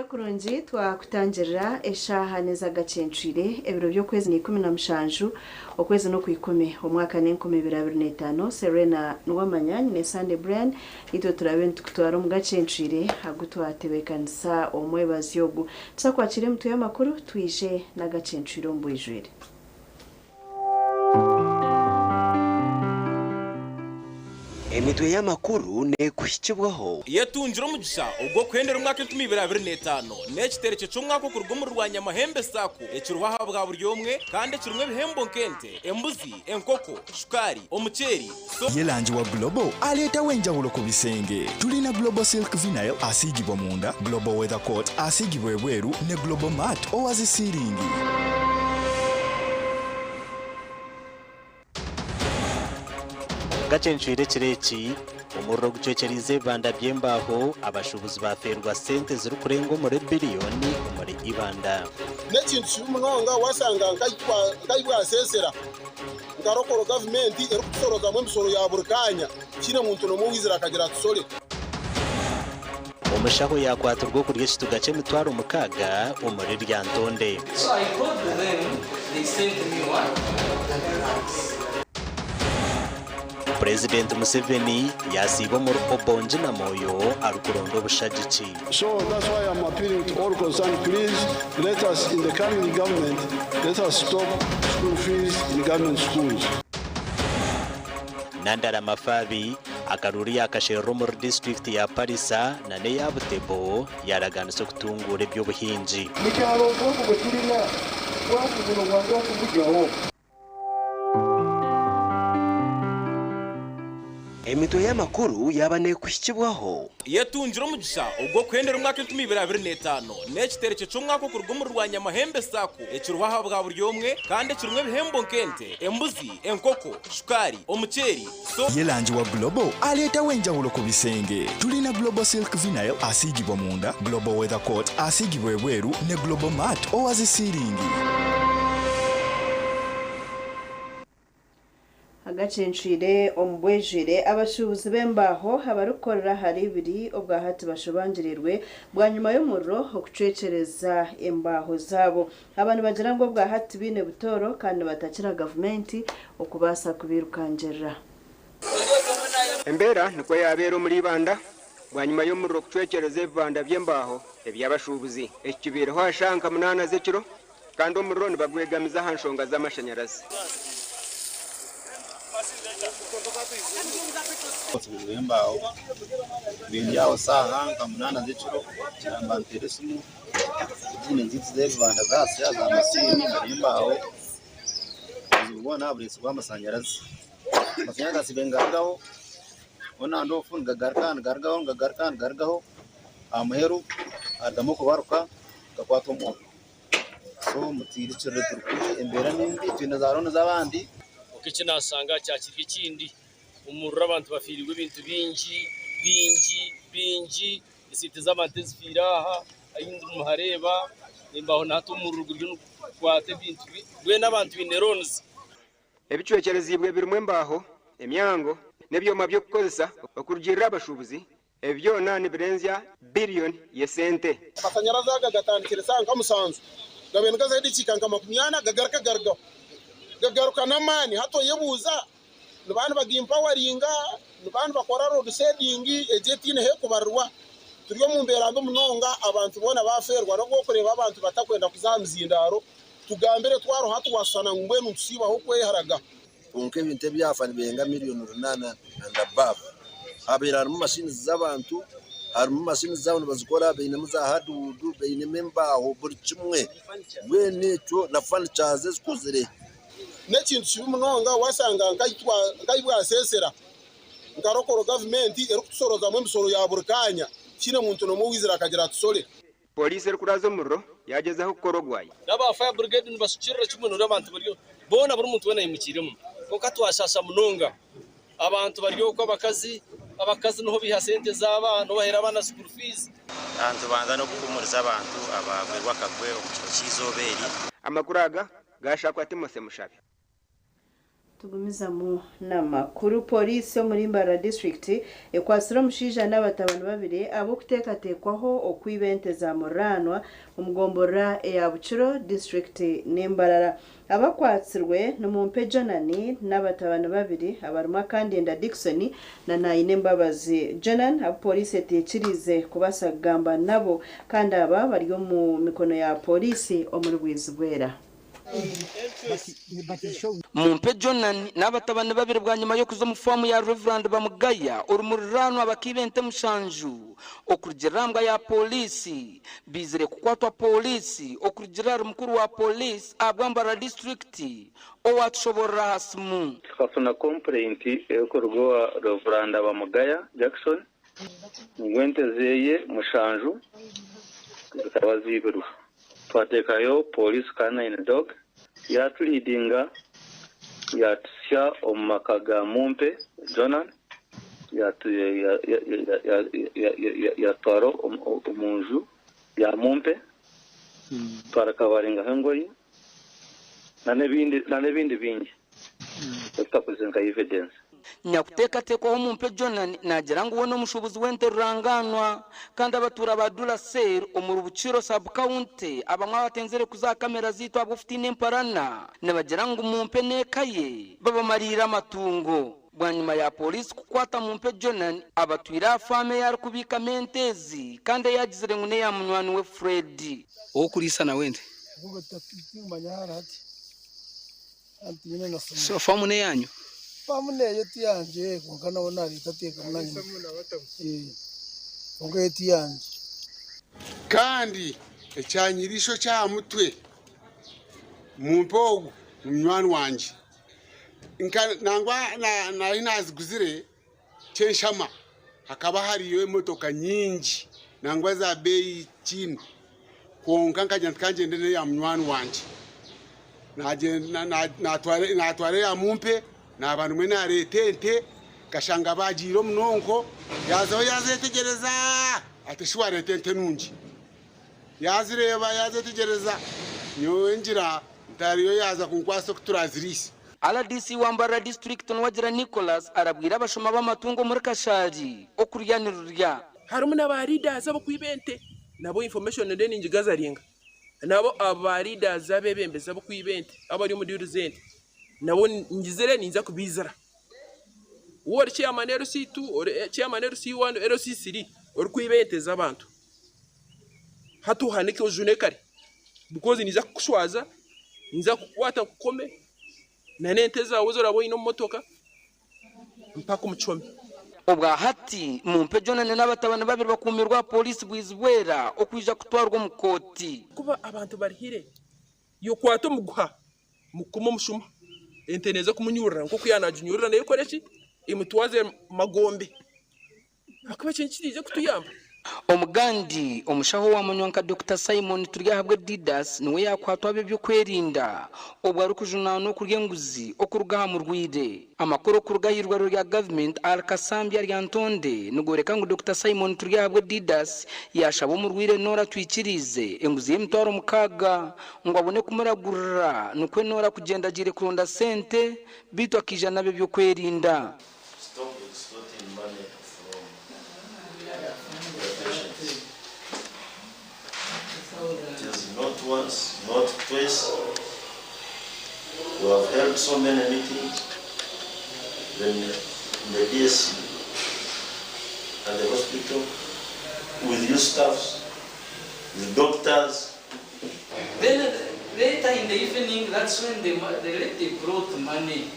kurungi twakutangirira eshaha neza AGACENCWIRE ebiro by'okwezi ni 17 okwezi no kwikome omwaka ne 2025 Serena Nuwamanya ne Sande brand ito turabe tukutwara mu AGACENCWIRE agutwatebekanisa omwebazi yogu tsakwakire mtu y'amakuru twije na AGACENCWIRE mbwijwire. Emitwe y'amakuru ne kushikibwaho yatunjira umugisha ubwo kwendera umwaka 2025 n'ekitereke cy'umwaka kurugumuru rwanya mahembe sako ekiruhaha bwa buri yomwe kandi kirumwe bihembo nkente embuzi enkoko shukari omuceri yelanji wa Global aleta wenjawulo ku bisenge tulina Global Silk Vinyl asigibwa munda Global Weather Coat asigibwa ebweru ne Global Mat owazi siringi. AGACENCWIRE kireki umurro gucecerize banda byembaho abashubuzi baferwa sente ziri kurengo muri biliyoni muri ibanda n'ekintu cy'umwanga wasanga nkayibwa sesera ngarokoro government eri kusoroza mu misoro ya burkanya kine muntu no muwizira akagira tusore umushaho yakwaturwa kurya kitugace mitwaro mukaga umuri ryantonde. So I called them, they sent me one. President Museveni yasiba muri Obonje na Moyo arukurondo bushagiki. So that's why I'm appealing to all concerned, please let us in the coming government, let us stop school fees in government schools. Nandara Mafabi akaruri yakashero muri district ya Parisa na ne ya Butebo yaraganise kutungura by'ubuhinzi. Mikalo bwo turina wakugura wanga kujyaho. Emitwe y'amakuru yabane kushikibwaho yatunjira umugisha ubwo kwendera umwaka 2025 n'ekitereke cy'umwaka kurugumuru rwanya mahembe sako ekiruhaha bwa buri yomwe kandi kirumwe bihembo nkente embuzi enkoko shukari omuceri yelanji wa Global aleta wenjawulo ku bisenge tulina Global Silk Vinyl asigibwa munda Global Weather Coat asigibwa ebweru ne Global Mat owazi siringi. AGACENCWIRE ombwejire abashubuzi bembaho abarukorera hari biri obwa hati bashobangirirwe bwa nyuma y'umurro okucecereza embaho zabo abantu bagira ngo bwa hati bine butoro kandi batakira government okubasa kubirukangerera embera niko yabero muri banda bwa nyuma y'umurro okucecereza ebanda byembaho ebyabashubuzi ekibiro hashanka munana zekiro kandi umurro nibagwegamiza hanshonga z'amashanyarazi. Embaho binyaho saha kamunana z'iciro cyamba nteresimu izine nzitse z'Rwanda zase za masini imbaho ubona buretse bw'amashanyarazi amashanyarazi bengargaho ona ndo funga gargaho amuheru adamo kubaruka gakwatwa mu so mutiriciro turukuje embera n'indi twina zarone z'abandi ukice nasanga cyakirwa ikindi umurura abantu bafiriwe ibintu bingi isite z'abantu zifiraha ayindi muhareba imbaho nato umururuguryo kwate bintu we n'abantu bineronzi ebicecerezibwe birumwe mbaho emyango nebyoma byo kukozesa okurugirira abashubuzi ebyo nani birenzya billion yesente amashanyarazi agatandikira sanga musanzu gabenga zaidi chikanga makumyana gagaruka namani hato yebuza nibanu bagimpowaringa nibanu bakora road setting ejetine he kubarwa turiyo mu mberando munonga abantu bona baferwa no kureba abantu batakwenda kuzamuzindaro tugambere twaroha tuwasana ngwe ntusibaho kweharaga unke binte byafani benga miliyoni 8 and above abera mu mashini z'abantu harimo mashini z'abantu bazikora beine mu za hadudu beine membaho buri kimwe bwene cyo na furniture zikuzire nekintu kibumunonga wasanga nkayibwa sesera ngarokoro government erukusoroza mu misoro ya burkanya kine muntu no muwizira akagera tusole polisi erukuraza umurro yagezeho korogwaye naba fire brigade nibasukirira kimuntu n'abantu bariyo bona buri muntu wena yimukiremo kuko twashasha munonga abantu bariyo ko abakazi noho biha sente z'abana bahera abana school fees abantu banza no gukumuriza abantu abagwerwa kagwe mu kizoberi amakuraga gashakwa Timose Mushabi. Tugumiza mu namakuru polisi yo muri Mbara district ekwasira mushija n'abatabana babiri abo kutekatekwaho okwibente za Moranwa umugombora ya Buciro district n'Imbarara abakwatsirwe no mu Mpejonani n'abatabana babiri abaruma kandi enda Dickson na Naine Mbabazi Jonan apolisi etekirize kubasagamba nabo kandi aba bari mu mikono ya polisi omurwizibwera Mumpe Jonan n'abatabana babiri bwa nyuma yo kuza mu famu ya Reverend Bamugaya urumurano abakibente mushanju okurgerambwa ya polisi bizire kukwatwa polisi okurgerara mukuru wa polisi abwambara district owatshobora hasmu twafuna complaint ekorwa Reverend Bamugaya Jackson ngwentezeye mushanju kawazibiru twatekayo polisi kana ine dog yatulidinga yatsya omakaga Mumpe Jonan yatwaro omunju ya Mumpe twarakabaringa hengoyi nanebindi bingi tutakuzenga evidence nyakuteka tekwaho Mumpe Jonan nagira ngo wono mushubuzi wenteruranganwa kandi abatura badula ser omurubuciro sub county abamwa batenzere kuza kamera zito abufite n'imparana nabagira ngo Mumpe nekaye babamarira amatungo bwanyuma ya polisi kukwata Mumpe Jonan abatwira fame yari kubika mentezi kandi yagizire ngune ya munywani we Fred okulisa na wende ngo tapiti manyaharati antine na so famu ne yanyu pamune yeti yanje kunkana wona ritateka munanye ngo yeti yanje kandi ecyanyirisho cya mutwe Mumpogu munywani wanje nangwa na inaziguzire chenshama hakaba hariyo emotoka nyingi nangwa za bei chini konka kanje ndene ya munywani wanje naje natware ya Mumpe n'abantu mwe naretente gashanga bagiro munonko yazo yazetegereza atishwa retente nungi yazireba yazetegereza nyowenjira ndariyo yaza kunkwaso kuturazirisi ala DC wambara district nwagira Nicholas arabwira abashoma b'amatungo muri Kashaji okuryanirurya harimo n'abarida abo kwibente nabo information ndeni ngigazaringa nabo abarida zabebembeza abo kwibente abari muri uruzente nabo ngizere ninza kubizara wori chairman RC2 or chairman RC1 RC3 or kwibente z'abantu hatu hanike ujunekare because niza kushwaza niza kukwata kukome na nente zawe zorabo ino motoka mpaka umuchome obwa hati Mumpe Jonan n'abatabana babiri bakumirwa polisi bwizibwera okwija kutwarwa mu koti kuba abantu barihire yo kwato muguha mukuma mushuma enteneza kumunyurira nko kuyanajunyurira nayo korechi imutwaze magombe akuba cyinchirize kutuyamba omugandi omushaho wa munyonka Dr. Simon turyahabwe Didas niwe yakwatwa byo kwerinda obwa rukujuna no kuryenguzi okurugaha mu rwide amakuru kurugahirwa rya government alkasambya ryantonde nugoreka ngo Dr. Simon turyahabwe Didas yashabo mu rwide nora twikirize enguzi y'emtwaro mukaga ngo abone kumuragurira nukwe nora kugenda gire kuronda sente bitwa kijana byo kwerinda. Not once, not twice. We have held so many meetings in the DSC and the hospital with your staffs, the doctors. Then later in the evening, that's when the lady brought money.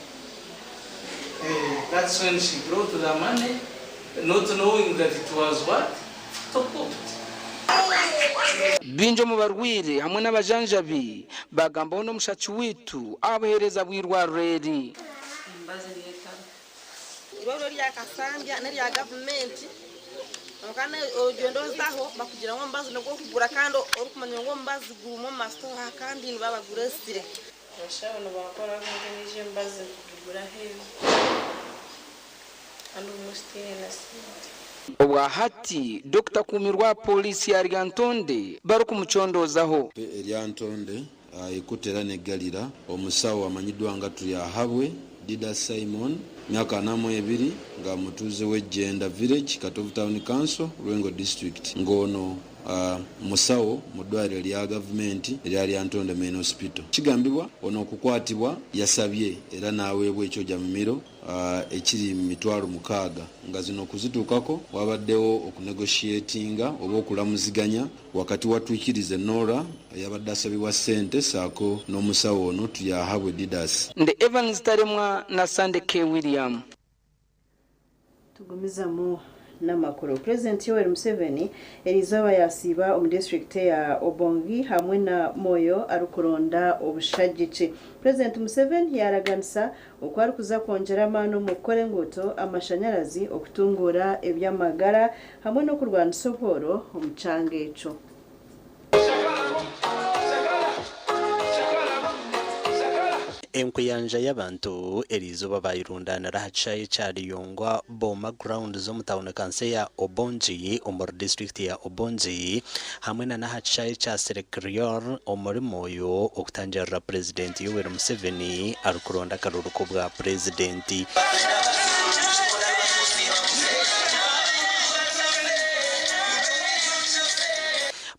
That's when she brought the money, not knowing that it was what? Photocoped. Binjo mu barwire hamwe n'abajanjabi bagambaho n'omushachi witu abahereza bwirwarureri. Ibaro lya kasambya n'erya government okana ogendo zaho bakugira ngo mbazi no kugura kandi orukumanya ngo mbazi gumo master kandi nibabagurestire bashabona bakora ngo nije mbazi kugura hewe ando mustine na sinte Obwahati Dr. Kumirwa polisi ya Ryantonde bari kumuchondozaho Ryantonde ikutera negalira omusawo amanyidwa nga tuli ahabwe Dida Simon myaka 42 nga mutuze w'Ejenda village Katovu town council Lwengo district ngono musawo mudwaliro lya government lya Ryantonde main hospital kigambibwa ono okukwatibwa yasabye era naweebwa ekyo jamumiro ekiri mitwalo 6 nga zino kuzituukako wabaddewo okunegotiatinga oba okulamuziganya wakati watwikirize Nora yabadde asabibwa ssente saako n'omusawo ono tuyahabwe Didas nde Evans Taremwa na Sande K. William. Tugumiza mu n'amakuru. President Yoweri Museveni erizaba yasiba omu district ya Obongi hamwe na Moyo arukuronda obushagice. President Museveni yaraganisa okwari kuza kongera amano mu korengoto amashanyarazi okutungura ebyamagara hamwe no kurwana soporo omucangeco. Enkuyanja y'abantu erizoba bayirundanira hacaye cyariyongwa boma ground zo mutawuna kanse ya Obongi omuri district ya Obongi hamwe na hacaye cya Serekrior omuri Moyo okutangira President Yoweri Museveni arukuronda karuruko bwa president.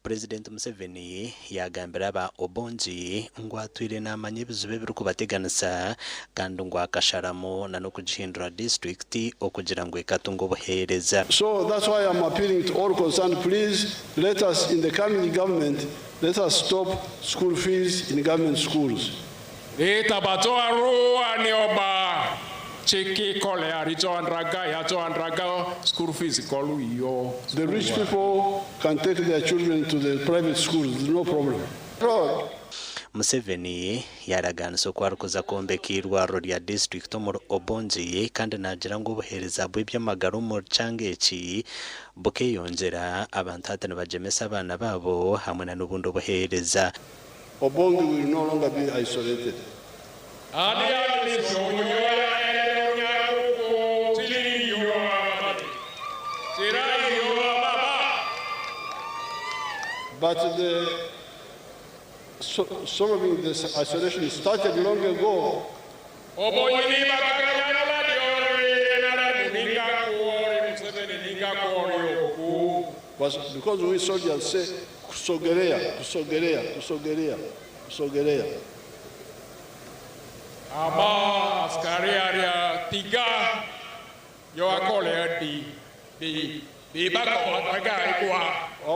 President Museveni yagambira ba Obongi ngwatwire namanye bizube biri kubateganisa kandi ngwakasharamo na no kugihindura district okugira ngo ikatungo buhereza. So that's why I'm appealing to all concerned, please let us in the coming government let us stop school fees in government schools. Eta batoa ruwa ni oba cheki kole aricho andraga ya to andraga school fees kolu yo. The rich people can take their children to the private schools, no problem. Museveni yaraganisa ko arikuza kombekirwa rya district omuri Obongi kandi nagira ngo buhereza bw'ibyamagaro mu cangeki bukeyongera abantu hatane bajemesa abana babo hamwe na n'ubundo buhereza. Obongi will no longer be isolated. But solving this isolation started long ago. Was because we soldiers say kusogerea, kusogerea, kusogerea, kusogerea. Ama askari area tiga yo akole di How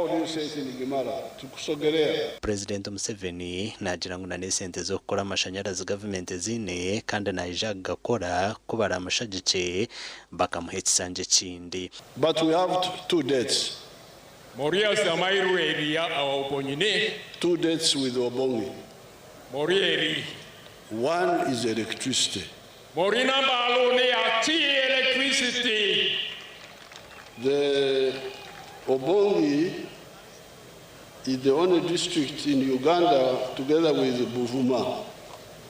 do you say it in Gimara? Tukusogerea. President Museveni nagira ngo nane sente zo gukora amashanyarazi government zine kandi naija gakora kubara amashagice bakamuhetsanje kindi. But we have two dates. Moria samairu area Obongi. 2 dates with Obongi. Morieri. One is electricity. Morina balone ati electricity. The Obongi is the only district in Uganda together with Buvuma.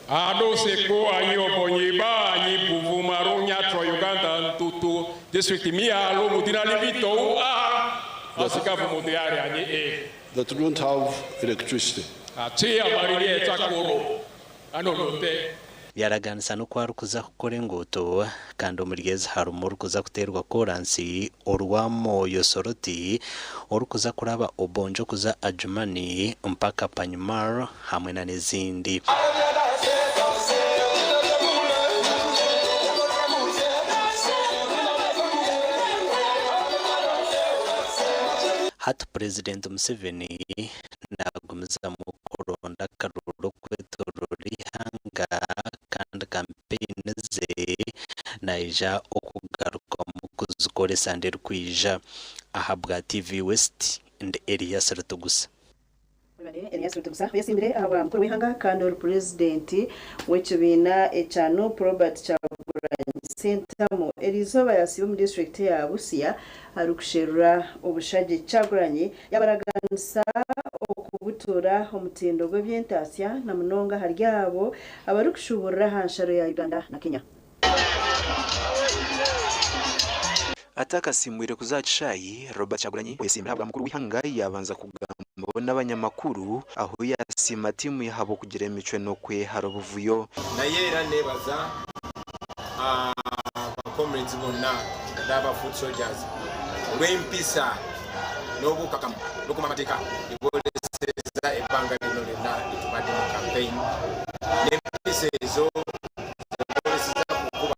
Ado seko ayi Obongi ba ayi Buvuma ronya tro Uganda tutu district mia lo mudina libito asika vumodiari ayi that don't have electricity. Ati amari etakoro anonote. Yaraganisa no kwarukuza kukora enguto kandi omurigezi harumu rukuza kuterwa koransi orwamo yosoroti orukuza kuraba Obonjo kuza Ajumani mpaka Panyumar hamwe na n'izindi. hati President Museveni nagumiza mu kuronda karuro kwetorori hanga kandi campaign ze naija okugaruka mu kuzikore Sande kwija ahabwa TV West and area Seratugusa Elias Rutugusa yasimbire aba mukuru w'ihanga kandi president w'ekibina ekyano Robert Kyagulanyi Sentamu Elizoba yasibe mu district ya Busia arukusherura obushage Kyagulanyi yabaraganisa okubutura omutindo gw'ebyentasya na munonga haryabo abarukushubura hansharo ya Uganda na Kenya. Atakasimbwire kuzacishayi Robert Kyagulanyi yasimbira aba mukuru w'ihanga yabanza kugamba n'abanyamakuru aho yasima timu yahabo kugira emicwe no kwe harobuvuyo naye era nebaza comrades bonna n'aba foot soldiers olw'empisa n'obukakamu n'okumamateka eboleseza ebbanga lino lyonna litubadde mu campaign n'empisa ezo eboleseza kukuba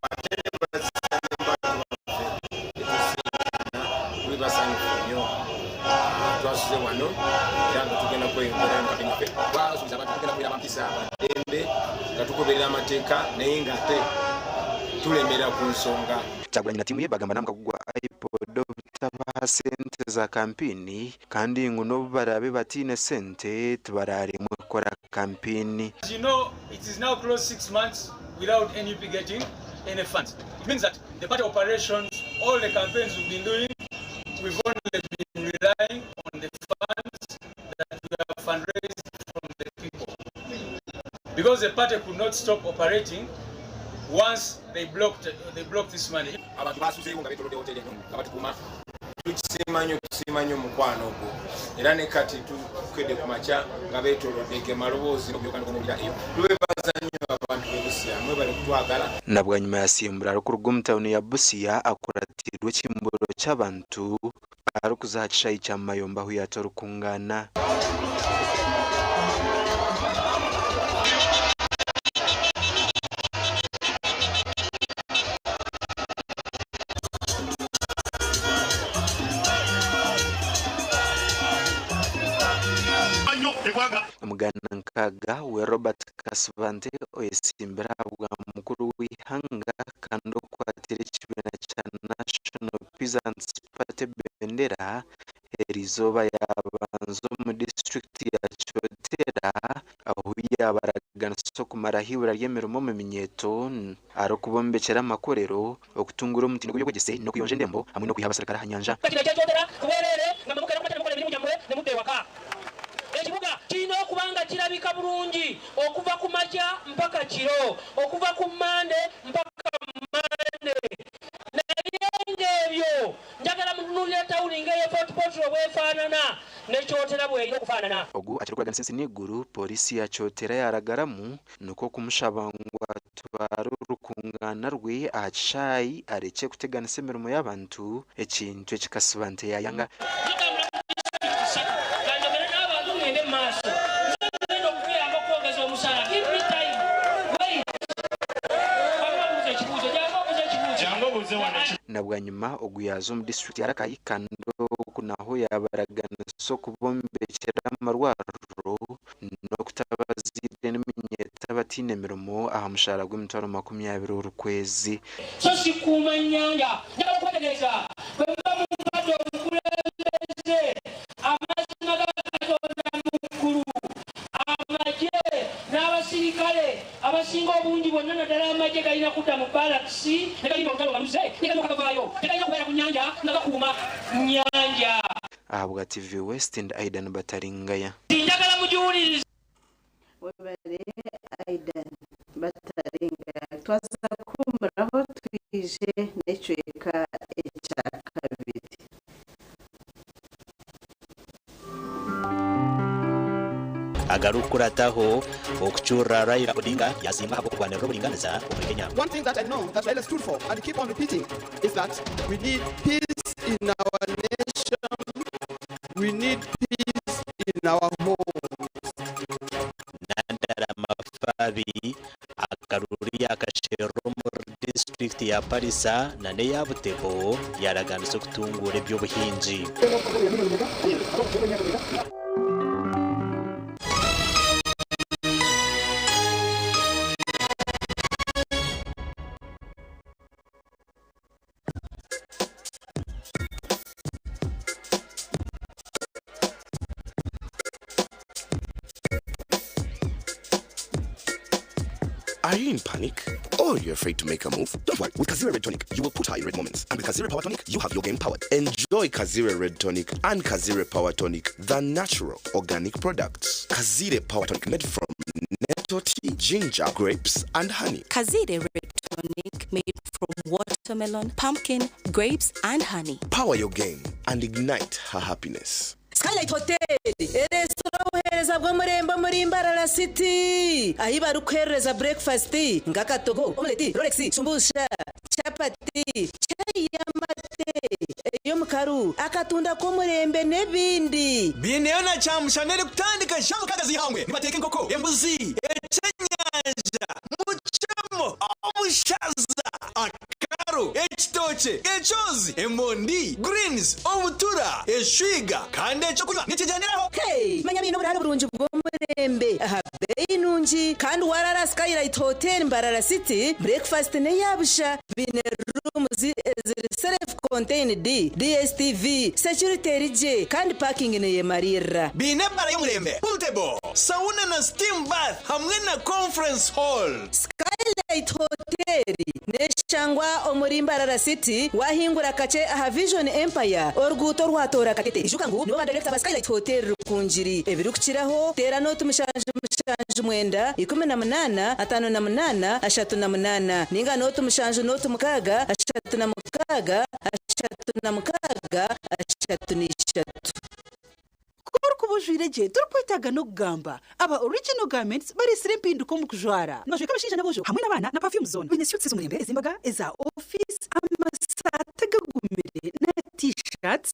basanyufu nnyo twasuze wano era nga tugenda kweyongera mu campaign yaffe twasuubiza abantu tugenda kubeera abampisa abadembe nga tugoberera amateeka naye ng'ate tulemera ku nsonga. Kyagulanyi na timu ye bagamba namukagugwa iPod obutabaha sente za kampini kandi nguno barabe batine sente tubarare mu kora kampini. As you know, it is now close 6 months without NUP getting any funds. It means that the party operations, all the campaigns we've been doing, we've only been relying on the funds that we have fundraised from the people. Because the party could not stop operating once they blocked this money. Tukimanyo mukwano ogwo era ne kati tukedde ku makya nga beetolodde maloboozi n'obyokana kumubira iyo tubebaza nnyo abantu b'e Busia mwe bali kutwagala. Nabwanyuma yasimbura arukuruga mu tawuni ya Busia akuratirwe kimburo cy'abantu arukuzacishayi kya mayomba aho yatorukungana. Mugana nkaga we Robert Kasvante oyesimbira bwa mukuru w'ihanga kandi okwatira ekibina kya National Peasants Party bendera Elizoba yabanzo mu district ya Kyotera aho yabaraganisa okumara hibura ry'emirimo mu minyeto aro kubombekera amakorero okutungura omutindo gw'egyogese no kuyonja endembo hamwe no kwiha abasirikare hanyanja. Ekibuga kirina okubanga kirabika bulungi okuva ku makya mpaka kiro, okuva ku Mande mpaka Mande. Naye ng'ebyo njagala mutunulira tawuni ng'eyo Port Portal bwefaanana ne Kyotera bw'erina okufaanana. Ogu akirukuraganisa ensi n'eggulu polisi ya Kyotera yaragaramu nuko kumushabangwa twara urukungana rwe aha kishayi areke kuteganisa emirimo y'abantu ekintu ekikasibante yayanga. Nabwanyuma oguyazo mu district ya Rakai kando kunaho yabaraganisa okubombekera amarwariro no kutabazire n'eminyeta batine emirimo aha mushahara gw'emitwaro 20 urukwezi. So sikuma nyanja njagala okubategeeza bweba mu mpato obukulembeze amazima ga Katonda mukulu amagye n'abasirikale abasinga obungi bonna naddala amagye galina kudda mu balakisi ne galina olutalo baluze ne galina okavaayo ne galina okubeera ku nyanja nga gakuuma nyanja. Ahabwa TV West and Aidan Bataringaya. Njagala mugiwulirize. Webale Aidan Bataringaya twaza kumuraho twije n'ecweka ekya kabiri. Agarukurataho okuchura Raila Odinga yasimba habo kurwanira uburinganiza muri Kenya. One thing that I know that Raila stood for and keep on repeating is that we need peace in our nation. We need peace in our homes. Nandara mafabi akaruri akashero mu district ya Parisa na neya Butebo yaraganutse kutungura by'ubuhinzi. Are you in panic? Or you're afraid to make a move? Don't worry, with Kazira Red Tonic, you will put high red moments. And with Kazira Power Tonic, you have your game powered. Enjoy Kazira Red Tonic and Kazira Power Tonic, the natural organic products. Kazira Power Tonic made from nettle tea, ginger, grapes, and honey. Kazira Red Tonic made from watermelon, pumpkin, grapes, and honey. Power your game and ignite her happiness. Skylight Hotel, restaurant uhereza bwo murembo muri Imbarara City. Ahi barukereza breakfast, ngakatogo, omelette, rolex, shumbusha, chapati, chai y'amate, yo mukaru, akatunda ko murembe nebindi. Bineona chamushanere kutandika shamu kagazi hamwe. Nibateke nkoko, embuzi, echenyanja, muchemo, obushaza, akaro, ekitoche, echozi, emondi, greens, obutura, eshwiga, kande chokunywa nikijaniraho. Hey, manya bino buraro burunji bwo murembe. Aha bei nunji kandi warara Skylight Hotel Imbarara City, breakfast ne yabusha, bine rooms self contained DSTV, security rije kandi parking ne yemarira. Bine bara y'umurembe, pool table, sauna na steam bath hamwe na conference hall. Skylight Hotel ne changwa omuri Imbarara City wahingura kace aha Vision Empire orguto rwatora katete ijukangu nibo director ba Skylight Hotel rukunjiri ebirukiraho tera no tumushanje mwenda 18 58 38 ninga no tumushanje no tumukaga 36 kubujwireje turukwitaga no kugamba aba original garments bari sirimpinduko mu kujwara ngashwe kabashije nabojo hamwe n'abana na perfume zone binesuits umurembe ezimbaga eza office amasata gagumire na t-shirts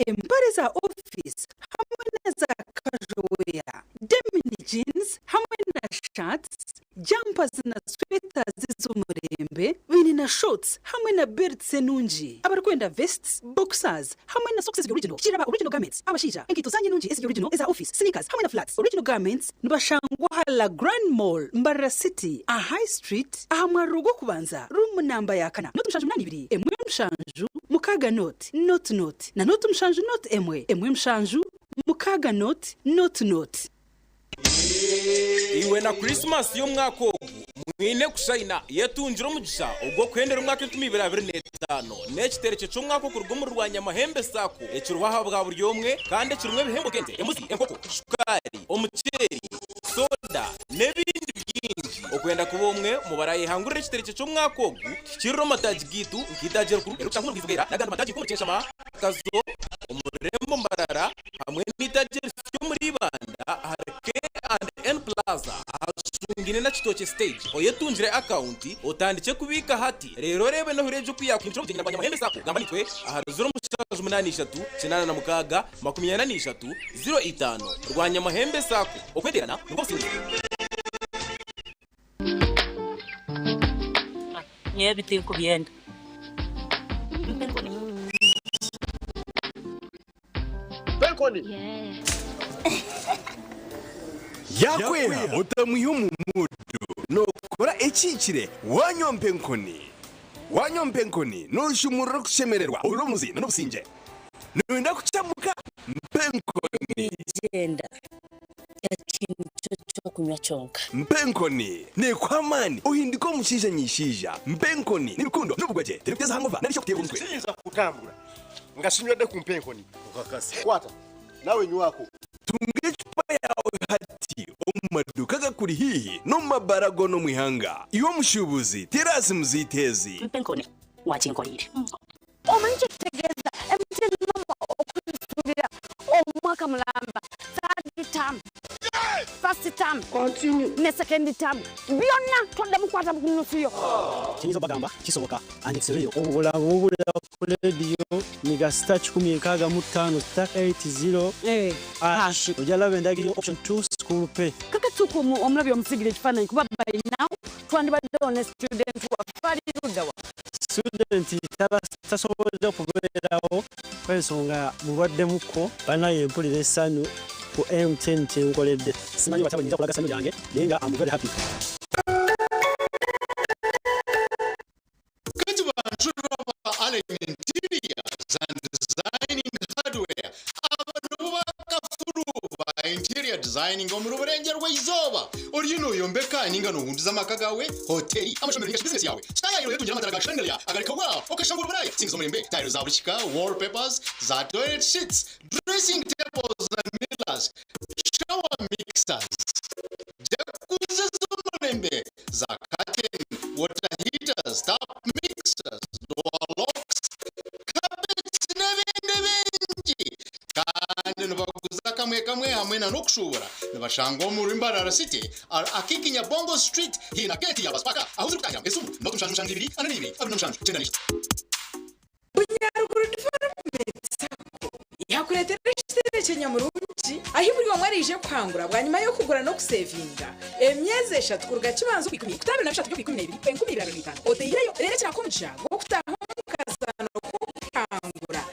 embare za office hamwe na za casual denim jeans hamwe na shirts jumpers na sweaters z'umurembe bini na shorts hamwe na belts nunji abarkwenda vests boxers hamwe na socks original kiraba original garments abashija enkito zanye nunji ezi original eza office sneakers hamwe na flats original garments nibashangwa la Grand Mall Imbarara City a High Street ahamwa rugo kubanza room number ya kana notu mshanju 82 emwe mshanju mukaga note na notu mshanju note emwe mshanju mukaga note iwe na Christmas yo mwaka ogu mwine kushayina yetunjira umugisha ubwo kwendera umwaka 2025 n'ekitereke cyo mwaka ku rugomero rwa Nyamahembe Sako ekiruhaha bwa buri omwe kandi kirumwe bihembo kente embuzi enkoko shukari omuceri soda n'ebindi byinshi okwenda kubomwe mubaraye hangurira ekitereke cyo mwaka ogu kiriro mataji gitu nkidagera ku eruka nkuru bivugera naganda mataji ko mukeshama kazo umurembo Mbarara hamwe n'itagera cyo muri Banda harake and N Plaza ahasungine na Kitoke stage oyetunjire account otandike kubika hati rero rebe no hureje kuyakwinjira kugenda kwa Nyamahembe Sako gamba nitwe ahazuro mu 83 kinana na mukaga 23 05 rwa Nyamahembe Sako okweterana nuko sinzi nyebiti kubyenda Penkoni yakwera utamuyo mu mudu nokora ekikire wanyompenkoni noshumurira kushemererwa uromuzi n'obusinje nunda kuchamuka mpenkoni genda yakintu cyo kunywa chonka mpenkoni ne kwamani uhindiko mushije nyishija mpenkoni nirukundo n'ubugwaje terefeza hangova narisho kuteye umutwe sinza kutambura ngashinywede ku mpenkoni ukakase kwata nawe nywako tungechupa yawe hati omumaduka gakuri hihi no mabarago no mwihanga iwo mushubuzi terasi muzitezi mpenkoni wakinkorire omanje tegeza emtendo noma okwifurira omwaka mulamba third term first term continue ne second term byonna tonda mukwata kunusiyo kinizo bagamba kisoboka andexereyo obulamu bula ku radio niga star 16 star 80 hash ojala bendagi option 2 school pay kakatuko omulabi omusigire kifaananyi kuba by now twandibadde on student wafali rudawa student tasobola okubeerawo kwensonga mulwaddemuko banaye empulira essanyu ku M10 kyenkoledde simanyi batabanyiriza kulaga essanyu lyange naye nga I'm very happy. Interiors and designing hardware. Interior designing omuruburengero rw'izoba orino yombeka ninga no hunduza makagawe hoteli amashami ya business yawe style yetu njama taraga chandelier agarika wow okashangura burayi sinzo murembe tiles za bushika wallpapers za toilet sheets dressing tables and mirrors shower mixers jacuzzi z'umurembe za curtain water heaters tap mixers door locks carpets n'ibindi bingi kandi nubaguza kamwe hamwe na nokushubura nibashanga mu Rimbarara City akikinya Bongo Street hina gate ya basipaka aho zirukanya esumu no tumshanju ibiri ananibi abinamshanju tenganisha Bunyaruguru development yakuretera ikirere cy'Nyamurungi aho buri wamwe arije kwangura bwa nyuma yo kugura no kusevinga emyeze 3 kuruga kibanzo kwikumi kutabina bishatu byo 12 2025 oteyireyo rero kirakomja go kutaha mukazana ko kwangura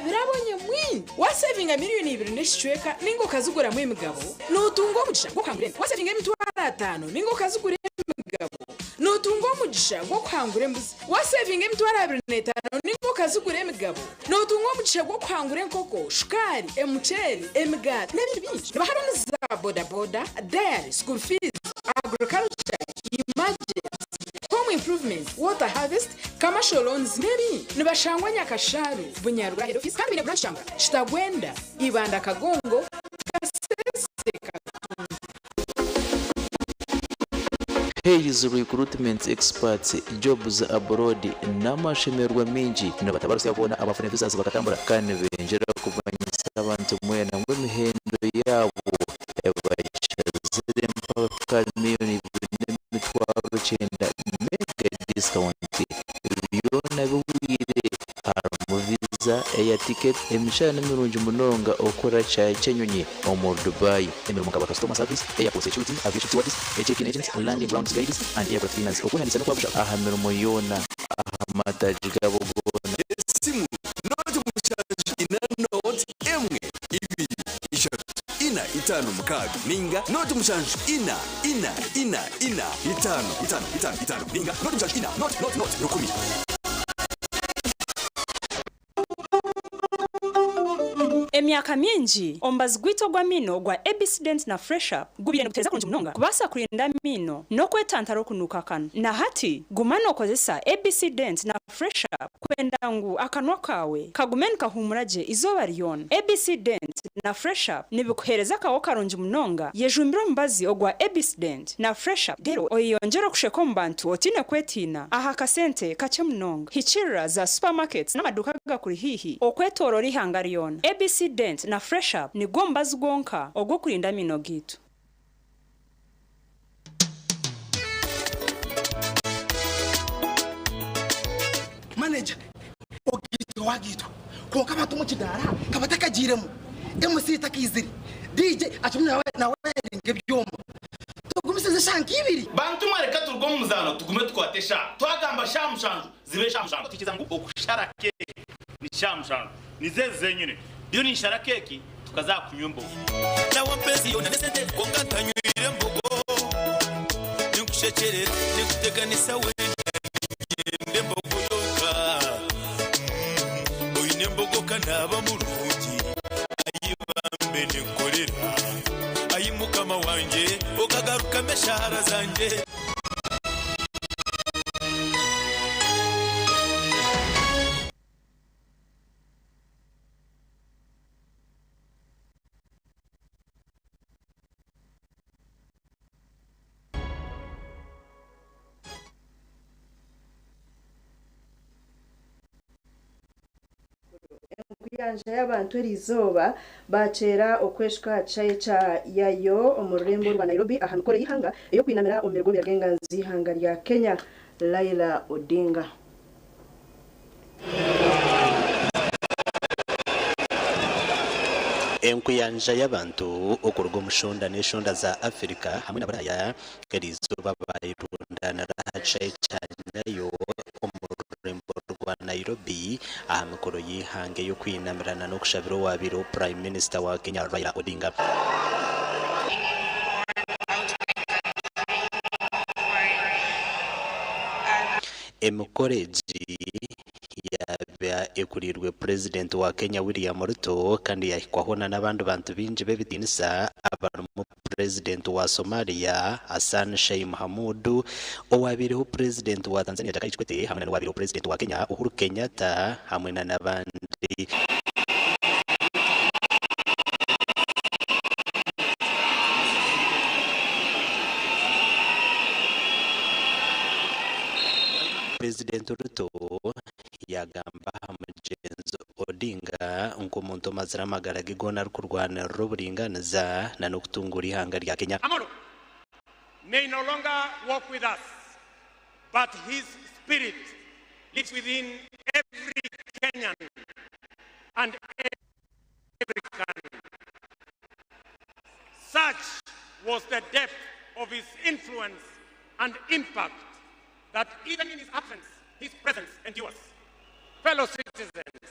birabonye mwini wasevinga miliyoni 2 n'ishweka ningo kazugura mu imigabo nutungo mugisha go kwangure wasevinga emitwara 5 ningo kazugura imigabo nutungo mugisha go kwangure mbuzi wasevinga emitwara 25 ningo kazugura imigabo nutungo mugisha go kwangure nkoko shukari emuceri emigati n'ibindi byinshi baharana za boda dairy school fees agriculture emergency home improvement water harvest commercial loans n'ibindi nibashangwa Nyakasharu Bunyaruguru head office kandi branchanga Kitagwenda Ibanda Kagongo Kaseseka. Hayes recruitment experts jobs abroad n'amashemerwa mingi nabatabarusi yabona abafunefisas bakatambura kandi benjera kubanyisa abantu mwena ngw'emihendo yabo yabashazire mpaka miliyoni 2.9 mega discount byona biwire mu visa air ticket emishana mirungi munonga okora cyenyonyi omu Dubai emirimo ka customer service airport security aviation stewardess check-in agents landing grounds guides and aircraft cleaners okunyandisa no kwabusha aha mirimo yona amataji gabo gona simu not muchaji ina not emwe ibiri ishatu ina itano mukaga ninga not muchaji ina itano ninga not muchaji ina not 10. Emyaka mingi ombazi gwito gwa mino gwa AGACENCWIRE na Fresh Up gubiyene kuteza kurungi munonga kubasa kurinda mino no kwetantara okunuka kanu na hati gumana okozesa AGACENCWIRE na Fresh Up kwenda ngu akanwa kawe kagumeni kahumuraje izoba lyona. AGACENCWIRE na Fresh Up nibikuhereza kawo karungi munonga yejumbiro mbazi ogwa AGACENCWIRE na Fresh Up dero oyongera kusheka mbantu otine kwetina aha kasente kache munonga hichira za supermarkets n'amaduka gakuri hihi okwetorora ihanga lyona. AGACENCWIRE na Fresh Up ni gombazi gonka ogwo kurinda mino gitu. Manager ogito wagito ko kama tumukidara kabatakagiremo MC takiziri DJ achumwe na wenge byoma tugumisize shanki ibiri bantu mwareka turgo muzano tugume twatesha twagamba shamushanju zibe shamushanju tikiza ngo okushara keke ni shamushanju nizeze nyine dio ni shara keki tukazakunyumba na wapenzi yona nesente kongatanywire mbogo nikushekerera nikuteganisa we ndembogo yoka oyine mbogo kanaba mulungi ayibambe nekorera ayimukama wanje okagaruka meshara zanje. Yanje y'abantu rizoba bacera okweshka cha yayo omurembo rwa Nairobi ahantu kore yihanga yo kwinamira omergo byagenganzi hanga rya Kenya Laila Odinga. enkuyanja y'abantu okurwa omushonda n'eshonda za Afrika hamwe na Buraya kerizuba bayirundanira hacaye cyanyayo omurembo rwa Nairobi aha mikoro yihange yo kwinamirana no kushabira wabiro Prime Minister wa Kenya Raila Odinga. Emukoreji yabya ekurirwe President wa Kenya William Ruto kandi yahikwahona n'abandi bantu binji b'ebidinisa abarimo President wa Somalia Hassan Sheikh Mohamud, owabiriho President wa Tanzania Jakaya Kikwete hamwe n'owabiriho President wa Kenya Uhuru Kenyatta hamwe n'abandi. President Ruto yagamba mugenzi Odinga nk'omuntu mazira amagara gigona rukurwana ruburinganiza na nokutungura ihanga rya Kenya. Amolo may no longer walk with us, but his spirit lives within every Kenyan and every Kenyan. Such was the depth of his influence and impact that even in his absence, his presence endures. Fellow citizens,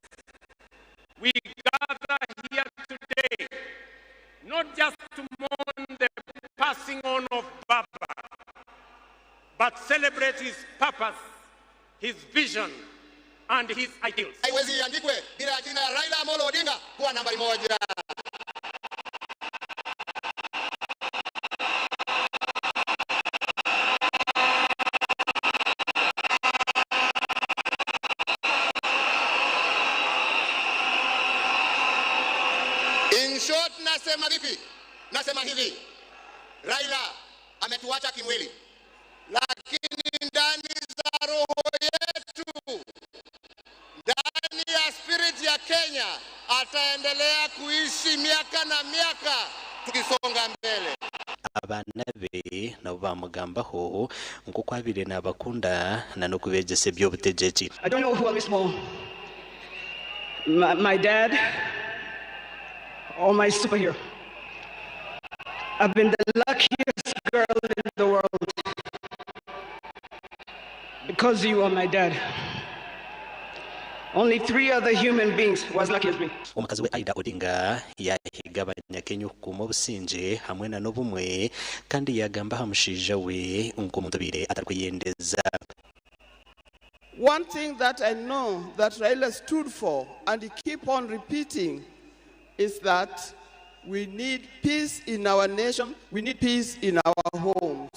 we gather here today not just to mourn the passing on of Baba, but celebrate his purpose, his vision, and his ideals. Haiwezi iandikwe bila jina Raila Amolo Odinga kuwa nambari moja. In short, nasema vipi? Nasema hivi. Raila ametuacha kimwili, lakini ndani za roho yetu, ndani ya spirit ya Kenya ataendelea kuishi miaka na miaka tukisonga mbele. Abana be nabo bamugambaho nkuko abire n'abakunda na no kubegese by'obutegetsi. I don't know who I miss more, my dad or my superhero. I've been the luckiest girl in the world because you are my dad. Only 3 other human beings was lucky as me. Omukazi we Aida Odinga yahigabanya Kenya okukuma obusinge hamwe na n'obumwe kandi yagamba hamushija we nk'omuntu bire atakwiyendeza. One thing that I know that Raila stood for and he keep on repeating is that we need peace in our nation, we need peace in our homes.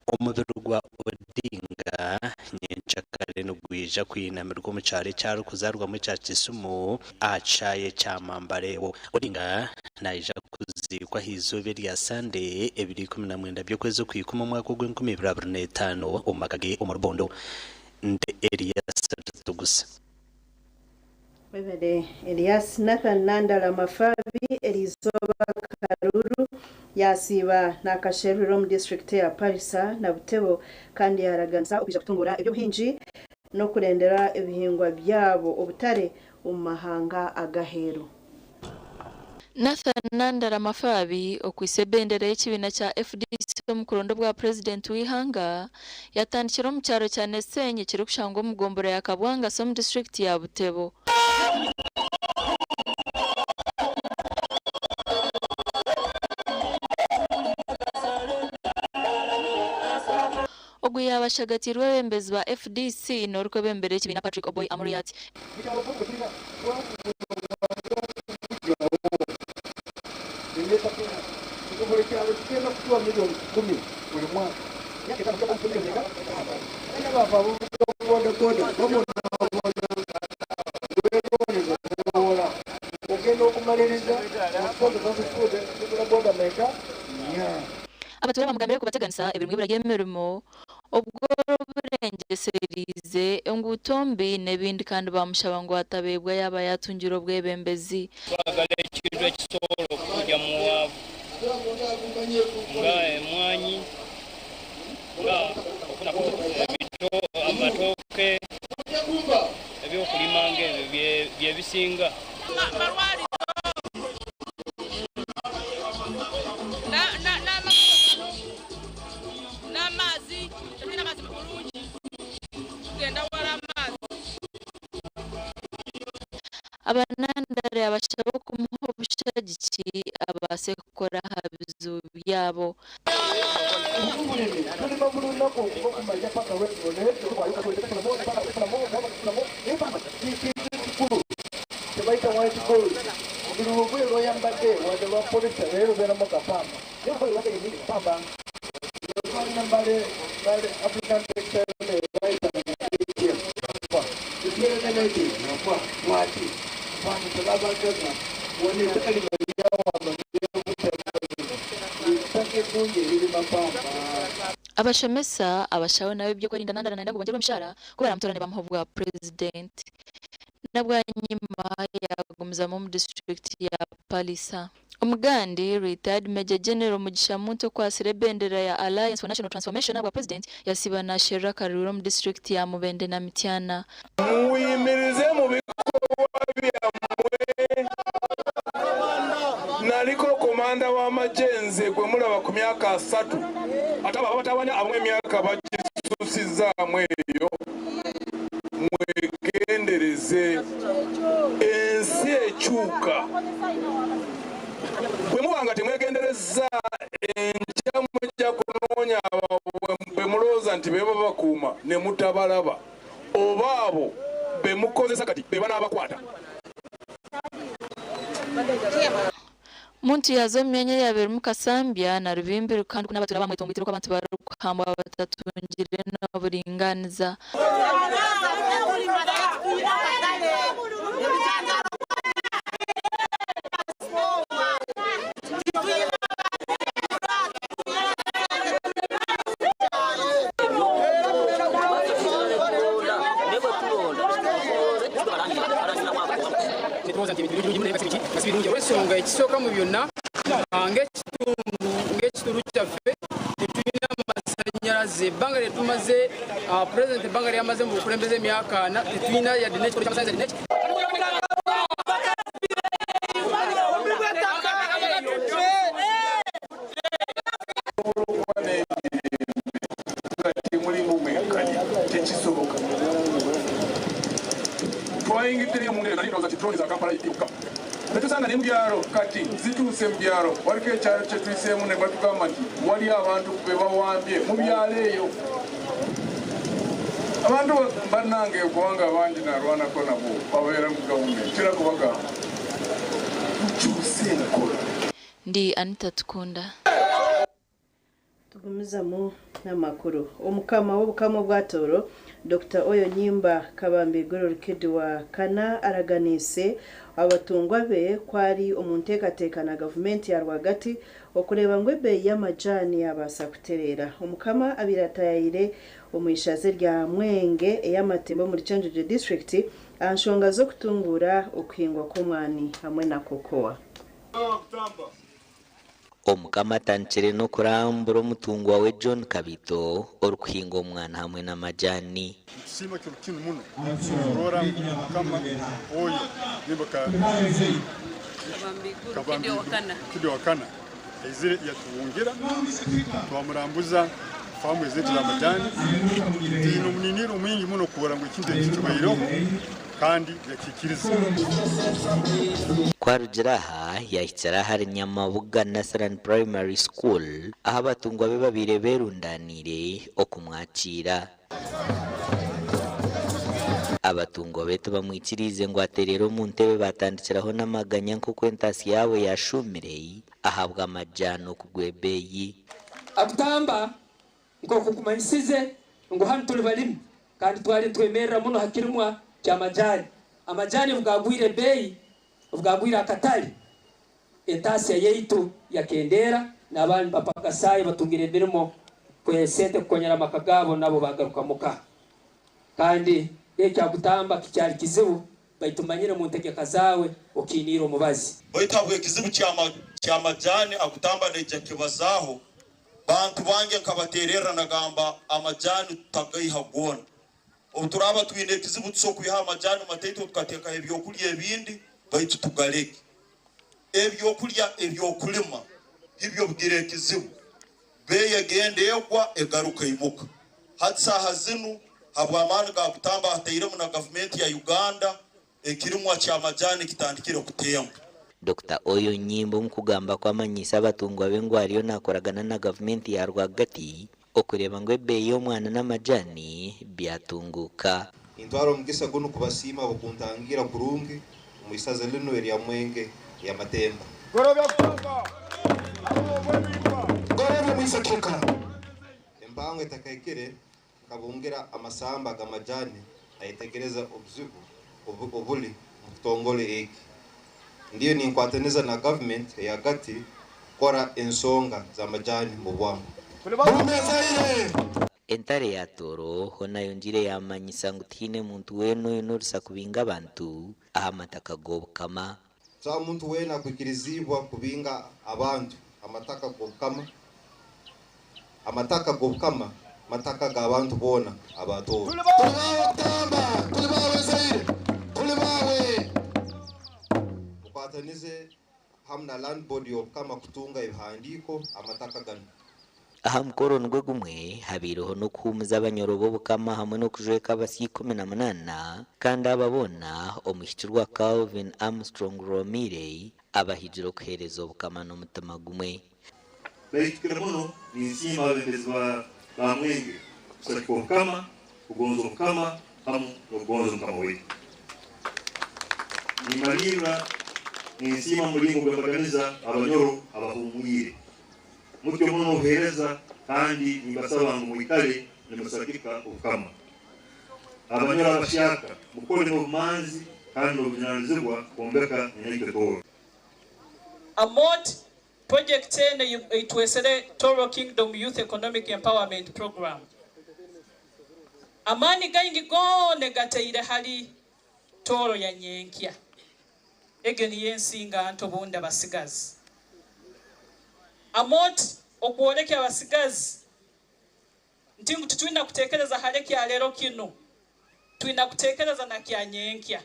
Omubiri gwa Odinga nyenchakare n'ugwija kwinamirwa mu cyaro cyaro kuzarwamo cya Kisumu acaye cyamambareho. Odinga naija kuzikwa hizobe rya Sande 2019 by'okwezi kwikuma mu mwaka w'2025 omakage omurubondo nde Elias tugusa. Webede Elias Nathan Nandala Mafabi Elizoba Karuru yasiba nakasheriro mu district ya Parisa na Butebo kandi yaraganza ukija kutungura ibyo buhinji no kurendera ibihingwa byabo ubutare umahanga agahero. Nathan Nandala Mafabi okwisebendera y'ekibina cya FDC mu kurondo bwa president w'ihanga yatandikira mu cyaro cya Nesenye kiri kushangwa mu gombora ya Kabwanga som district ya Butebo. Ogu yabashagatirwe bembezi ba FDC noruko bembere y'ekibina Patrick Oboy Amuriat. Abatura bamugambira kubateganisa ebirumwe biragemeremo obwo burengeserize engutombi nebindi kandi bamushaba ngo atabebwa yaba yatungira obwebembezi. Twagala ekintu ekisobola okujja mu waavu nga emwanyi nga okufuna ebito amatooke ebyokulima ng'ebyo bye bisinga. abanandare abashabo kumuha ubushagiki abasekora habizu byabo abashemesa abashawe nawe byo kwarinda nandana nabo bongerwa mshara kubera mutorane bamuhobwa president nabwa nyima yagumiza mu district ya Palisa umugandi retired Major General Mugisha Muntu kwa sirebendera ya Alliance for National Transformation nabwa president yasiba na Shera Karuro mu district ya Mubende na Mityana muyimirize mu bikorwa byamwe naliko komanda wa majenze gwe mulaba ku myaka 3 ataba batabanya abamwe myaka bakisusiza mweyo mwegendereze ensi ekyuka bwe mubanga temwegendereza enjamu ejja kunoonya bwe mulooza nti beba bakuuma ne mutabalaba oba abo be mukozesa kati be banaabakwata Muntu yazo myenye yaberu mukasambya na rubimbi kandi kuna batura bamwitongitiro kwa abantu barukhamba batatungire na buringaniza ekisoka mu byonna ng'ekitundu kyaffe tetulina amasanyalaze ebbanga lyetumaze president ebbanga lyamaze mu bukulembeze emyaka 4 tetulina yadde n'ekikola ky'amasanyalaze Netusanga nembyaro kati zituuse mbyaro waliko ekyalo kyetuyiseemu ne batugamba nti wali abantu be bawambye mu byalo eyo abantu bannange kubanga bangi nalwanako nabo babeera mu gavumenti kira kubagamba tukyuse enkola ndi Anita Tukunda tugumizamu n'amakuru omukama w'obukama bwa Toro Dr. Oyo Nyimba Kabambe Gororikedi wa Kana araganise abatungwa be kwari omunteekateeka na gavumenti ya rwagati okureba ngo ebe y'amajani abasa kuterera omukama abiratayire omwishaze rya Mwenge ey'amatembo muri Cyanjojo district anshonga zo kutungura okwingwa k'omwani hamwe na kokoa omukama tanchere no kurambura omutungwa we John Kabito orukuhinga omwana hamwe n'amajani sima kirukinu muno rora kama oyo nibaka kabambi wakana izire yatuwongera twamurambuza famu zetu za majani dino muniniro mwingi muno kubora ngo ikinde kikibayiro kandi yakikiriza kwarugiraha yahicara hari Nyamabuga Nasaran Primary School aho abatungwa be babire berundanire okumwakira abatungwa betu bamwikirize ngo aterero mu ntebe batandikiraho n'amaganya nko kwentasi yawe yashumirei ahabwa amajano kugwebeyi akutamba ngo kukumanyisize ngo hano tuli balimu kandi twari twemerera muno hakirimwa amajani bwagwire beyi bwagwira akatali entasi yeitu yakendera n'abandi bapakasaye batungire birimo kwesente kukonyera makagabo nabo bagaruka muka kandi ekyagutamba kicyari kizibu baitumanyire mu ntegeka zawe okinira umubazi oyitabwe kizibu cyamajani akutamba neje kibazaho bantu bange nkabaterera nagamba amajani tutagayihagona obuturaba twine kizibu tso kuyiha amajani mateito tukateka ebyo kulya ebindi baitu tugaleke ebyo kulya ebyo kulima ibyo bwire kizibu beye gende yekwa egaruka imuka hatsa hazinu habwamani ga kutamba atayire mu na government ya Uganda ekirimwa ky'amajani kitandikire kutemba. Dr. Oyo Nyimbo mukugamba kwamanyisa abatungwa b'engwariyo nakoragana na gavumenti ya rwagati okureba ngo ebeeyi y'omwana n'amajani byatunguka. Intwaro mugisa guno kubasima bukuntangira kurungi mu isaza lino ya Mwenge ya Matemba. Gorobya mwisakeka. Embango etakayikire kabungira amasamba gamajani ayitegereza obuli mutongole eki. Ndiyo ninkwataniza na government ya gati kora ensonga za majani mu bwangu. Entare ya toro hona yonjire yamanyisa ngo tine muntu weno yonorusa kubinga abantu ahamataka gobukama. Sa muntu wena kukirizibwa kubinga abantu amataka gobukama mataka ga abantu bona abato. Mukwatanize hamna land body kama kutunga ibihandiko amataka gano. Aha mukoro nigwe gumwe habiroho no kuhumuza abanyorobo bukama hamwe no kujweka abasi 18 kandi ababona omuhikirwa Calvin Armstrong Romire abahijiro kuhereza obukama n'umutima gumwe. Bahikira muno ninsima abembezwa ba Mwenge kusaka obukama kugonza obukama hamu n'okugonza omukama we. Nimalira ninsima mulingo gw'abaganiza abanyoro abahumwire. Mutyo muno obuhereza kandi nimbasaba ngo mwikale nimusakika obukama. Abanyoro abashaka mukole n'obumanzi kandi n'obunyanzibwa kwombeka enaike toro. Amot project ene itwesere Toro Kingdom Youth Economic Empowerment Program. Amani gaingi gone gateire hali toro ya nyenkya. Egeni yensinga ntobunda basigazi. Amot okuoleke abasigazi ntingu tutwina kutekereza haleki ya lero kino twina kutekereza na kya nyenkya.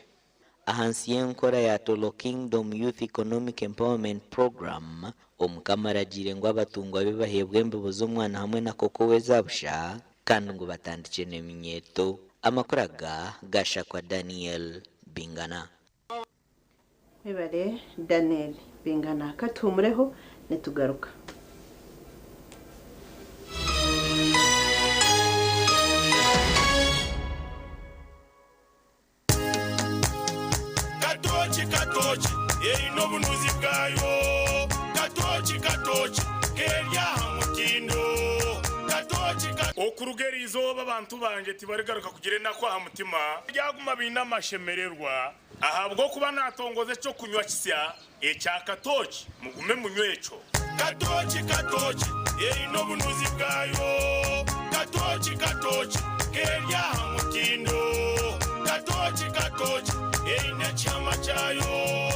Ahansi y'enkora ya Toro Kingdom Youth Economic Empowerment Program omukamara jire ngo abatungwa bebahebwe embibo z'omwana hamwe na koko wezabusha kandi ngo batandike n'eminyeto. Amakuraga gasha kwa Daniel Bingana. Ebare Daniel Bingana katumureho netugaruka. Katochi erino bunuzi bwayo. Katochi kerya hamutindo. Katochi okurugera izoba abantu banje tibarigaruka kugire nakwa hamutima byaguma bina mashemererwa ahabwo kuba natongoze cyo kunywa kisya ecya katochi mugume munywecho. Katochi erino bunuzi bwayo. Katochi kerya hamutindo. Katochi erina chama chayo.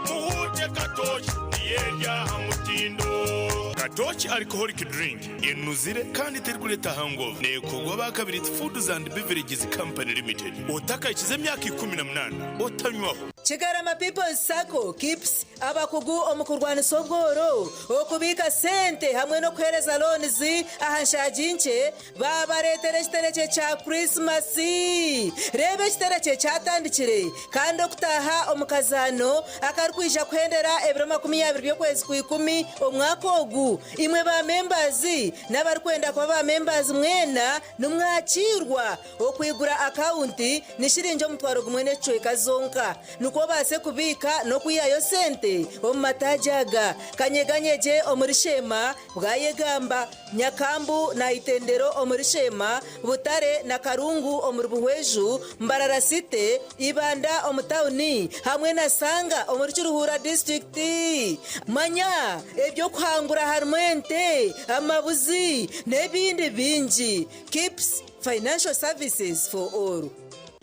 Muhute katochi yerya hamutindo. Katochi alcoholic drink yenuzire kandi terkuleta hangover nekogwa bakabiri Foods and Beverages Company Limited. Otaka ikize myaka 18 otanywaho. Chigarama People Sacco keeps abakugu omukurwana sobworo okubika sente hamwe no kwereza loans ahanshajinche babaretere kitereke cha Christmas. Rebe kitereke cyatandikire kandi okutaha omukazano akarikwisha kwendera ebiro 20 byokwezi kwikumi omwaka ogu. Imwe ba members n'abari kwenda kwa ba members mwena numwakirwa okwigura account ni shirinjo mutwaro gumwene chweka zonka nuko base kubika no kuyayo sente omumatajaga kanyeganyeje omurishema bwayegamba Nyakambu na Itendero omurishema Butare na Karungu omurbuhweju Mbarara City Ibanda omutauni hamwe na Sanga omurichuruhura district. Manya ebyo kwangura harmente amabuzi nebindi binji. Keeps financial services for all.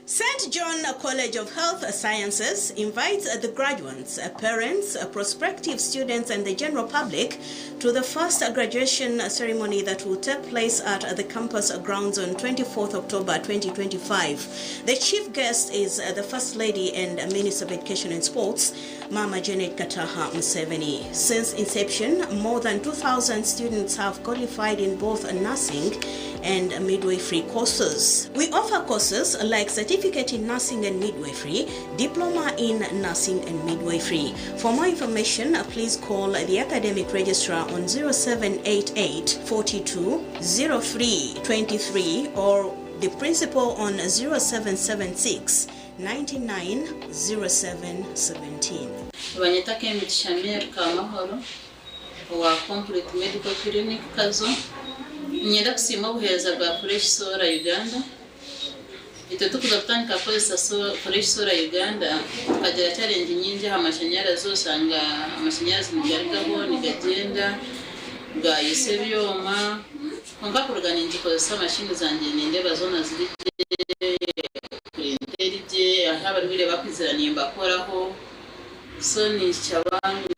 St. John College of Health Sciences invites the graduates, parents, prospective students, and the general public to the first graduation ceremony that will take place at the campus grounds on 24th October 2025. The chief guest is the First Lady and Minister of Education and Sports, Mama Janet Kataha Museveni. Since inception, more than 2,000 students have qualified in both nursing and midwifery courses. We offer courses like certificate certificate in nursing and midwifery, diploma in nursing and midwifery. For more information, please call the academic registrar on 0788 42 03 23 or the principal on 0776 99 0717. Banyetake mitishamir kamahoro wa complete medical clinic kazo nyenda kusima ubuheza bwa fresh sora Uganda ito tukuzatanga polisa so fresh sora Uganda kagira challenge nyingi amashanyarazi usanga amashanyarazi mugarigabo nigagenda ga yisebyoma konka kurugana injiko machine zanje nindeba zona ziri kuriterije ahaba rwire bakwiziraniye mbakoraho so ni cyabantu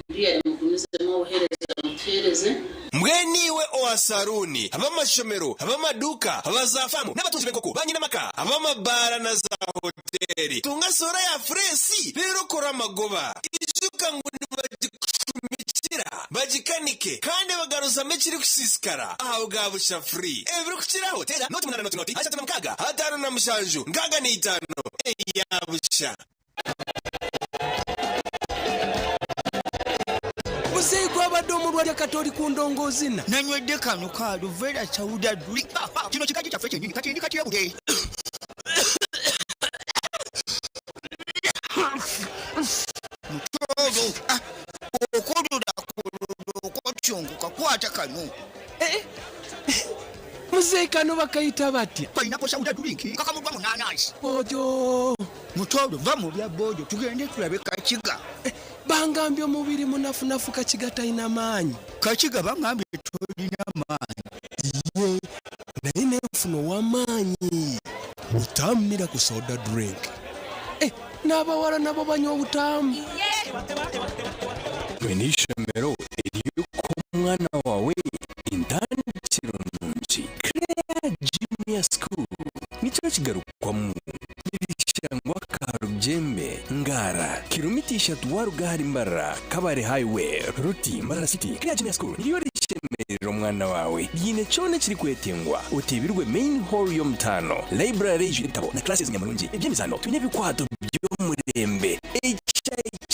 ndiye mukumizemo uhereza mutereze mweniwe oasaruni abamashomero abamaduka abazafamu n'abatunzi b'enkoko banyina maka abamabara na za hoteli tunga sora ya fresi rero kora magoba ijuka ngo bagikumikira bagikanike kandi bagaruza mekiri kusisikara aho gabusha free ebiro kukira hotela noti munana noti ashata namkaga hatano na mushanju ngaga ni 5 yabusha Musei kwa badomu rwa katoli kundongozi na nanywede kanu ka luvera chauda duli kino chikaji cha feche nyingi kati ya bude mtodo okododa kochongo kakwata kanu Musei kanu bakaita bati painapo chauda duli kakamudwa munanasi bojo mutodo va mu bya bojo tugende tulabe kachiga bangambi omubiri munafunafu kachiga taina manyi kachiga bangambi tolina manyi ye naine mfuno wa manyi utamira ku soda drink n'abawala nabo banywa ubutamu Mwenishomero eriyuko mwana wawe intandikiro nungi Claire Junior School nicho kigarukwamu irishangwa Karujembe Ngara kilomitisha tuwaruga mbara Kabare Highway Ruti Mbara City. Claire Junior School niyo rishemerero mwana wawe yine cyone kiri kwetengwa utibirwe main hall yo mutano library y'ibitabo na classes nyamurungi ibyemizano tunyabikwato by'umurembe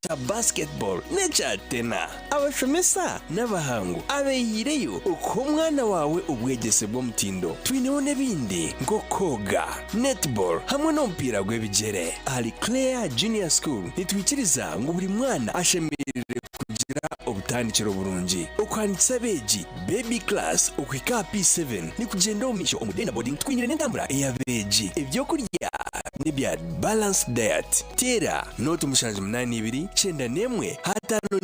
cha basketball necha tena abashomesa n'abahangu abeyireyo uko mwana wawe ubwegese bwo mutindo twinone bindi ngo koga netball hamwe no mpira gw'ebigere ali Claire Junior School nitwikiriza ngo buri mwana ashemerere kugira ubutandikiro burungi ukwanditsa beji baby class ukwika P7 ni kugenda umisho umudenda boarding twinyire n'entambura ya beji ibyo kurya nibya balance diet tera note mushanje 82 chenda nemwe hatano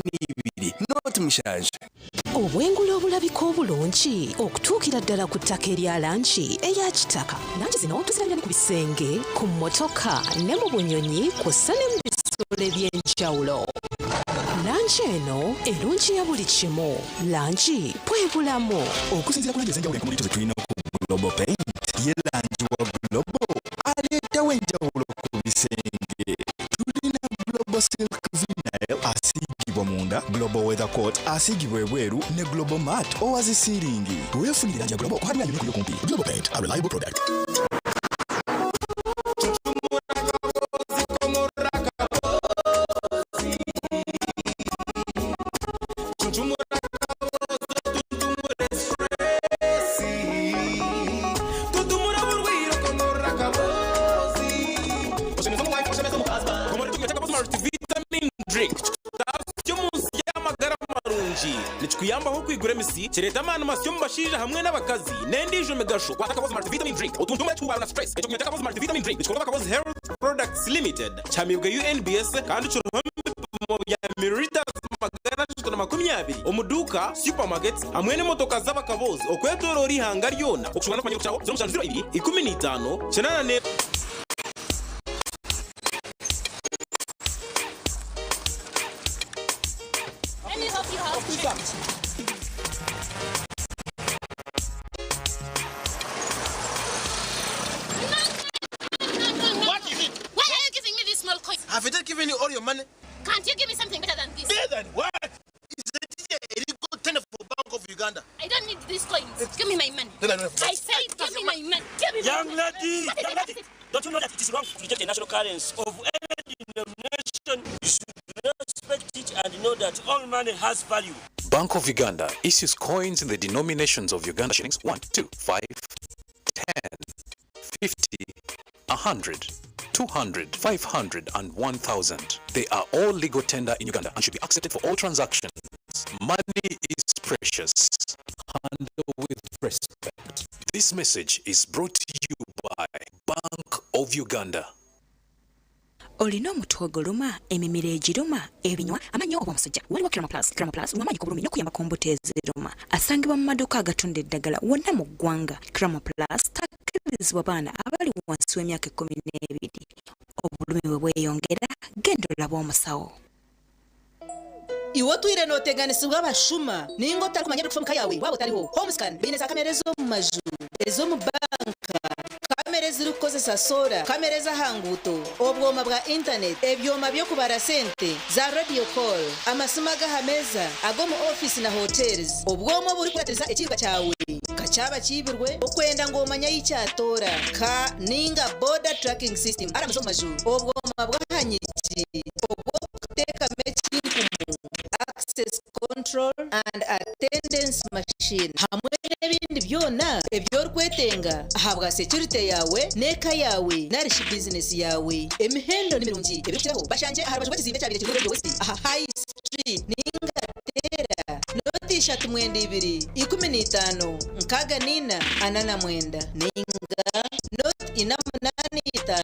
ni 2 note mushanje obwengula obulabika obulungi okutuukira ddala ku ttaka erya lanchi eya kitaka lanchi zino tuzirabira ku bisenge ku mmotoka ne mu bunyonyi kw'ossa ne mu bisolo eby'enjawulo lanchi eno erungi ya buli kimu lanchi bwebulamu okusinziira ku lanchi ez'enjawulo enkumulito ze tulina ku Global Paint ye lanchi wa Global aleetawo enjawulo ku bisenge tulina Global Silk Vinyl asigibwa munda Global Weather Coat asigibwa ebweru ne Global Matte owazisiringi weefunira lanchi ya Global kuhadina yoneko yokumpi Global Paint, a reliable product. Nichikuyambaho kwigura emisi kireta amana masyo mubashirira hamwe n'abakazi nendijo megasho kwatakaboza multivitamin drink utuntumwe twubara na stress ekyo nyatakaboza multivitamin drink nichikorwa bakaboza Health Products Limited chamibwe UNBS kandi churuhambe mu ya mililiters 320 omuduka supermarkets hamwe n'imotoka z'abakabozi okwetorora ihanga ryona okushobora no kumenya kuchaho 002 15 chenana What is it? Why are you giving me these small coins? Have I just given you all your money? Can't you give me something better than this? Better than what? It's a illegal tender for Bank of Uganda. I don't need these coins. Give me my money. Then I don't have I say give me my money. Give me Young my money. lady, What is it? young What lady. is it? Don't you know that it is wrong to reject the national currency of any denomination? You should respect it and know that all money has value. Bank of Uganda issues coins in the denominations of Uganda shillings 1, 2, 5, 10, 50, 100, 200, 500, and 1,000. They are all legal tender in Uganda and should be accepted for all transactions. Money is precious. Handle with respect. This message is brought to you by Bank of Uganda. Olino mutwogoluma emimire ejiruma ebinywa amanyo obwamusajja waliwo Crema Plus wamanyi kubulumi nokuyamba kombotezeruma asangibwa mu maduka agatunda eddagala wonna mu ggwanga. Crema Plus takkirizibwa baana abali wansi w'emyaka 12. Obulumi bwe bweyongera genda olaba omusawo. Iwo twire noteganisibwa abashuma ningo otari kumanya okufa yawe wabo tariho homescan bine za kamera zo mu maju ezo mu banka kamera ziri kukozesa sola kamera za hanguto obwoma bwa internet ebyoma byo kubara sente za radio call amasima gahameza ago mu office na hotels obwoma buri kurateza ekirwa cyawe kachaba kibirwe okwenda ngomanya y'icyatora ka ninga border tracking system ara mu maju obwoma bwa hanyiki obwo kuteka mechi access control and attendance machine hamwe n'ebindi byona ebyorkwetenga ahabwa security yawe neka yawe narishi business yawe emihendo nimirungi ebikiraho bashanje aharabajwe kizimbe cyabire kirugo west aha high street ninga tera notisha 2215 nkaga nina anana mwenda ninga not inamunani 5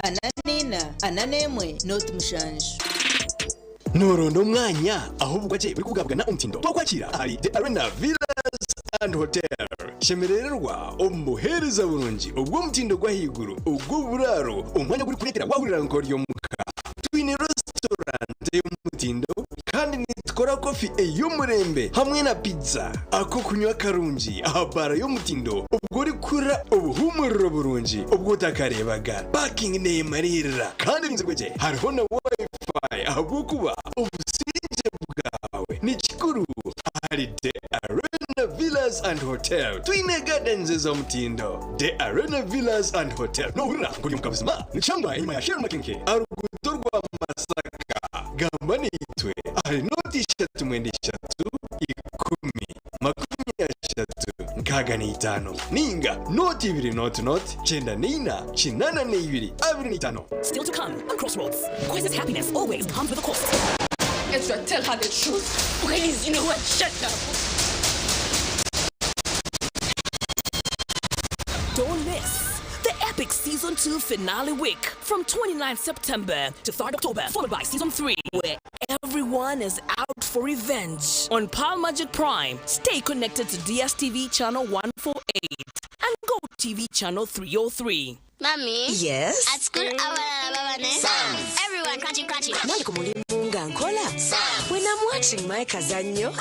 ananina ananemwe not mushanju Norondo umwanya ahubwo aje buri kugabwa na umtindo twakwakira ari The Arena Villas and Hotel shemererwa omuhereza burungi ubwo mutindo gwa higuru ubwo buraro umwanya guri kuretera wahurira nkoriyo muka twine restaurant y'umutindo kandi nitkora coffee ey'umurembe hamwe na pizza ako kunywa karungi ahabara y'umutindo ubwo uri kura ubuhumuriro burungi ubwo utakarebaga parking nemarira kandi nzigweje hariho na wifi ahubwo kuba ubusinje bwawe ni kikuru hari The Arena Villas and Hotel twine gardens zo mutindo The Arena Villas and Hotel no hurira nguri mukabuzima ni chamba inyuma ya Shell Makenke arugutorwa Masaka gamba nitwe hari t-shirt mwende 3 10 30 nkaga ni 5 ninga noti 2 not chenda nina chinana ne 2 25. Still to come on Crossroads. Quiz's happiness always comes with a cost. Ezra, tell her the truth. Please, you know what? Shut up. Don't miss the epic Season 2 finale week from 29 September to 3rd October, followed by Season 3, where everyone is out for revenge. On Pal Magic Prime, stay connected to DSTV Channel 148 and Go TV Channel 303. Mommy? Yes? At school, everyone crunching. Nali kumulimunga nkola? When I'm watching my kazanyo.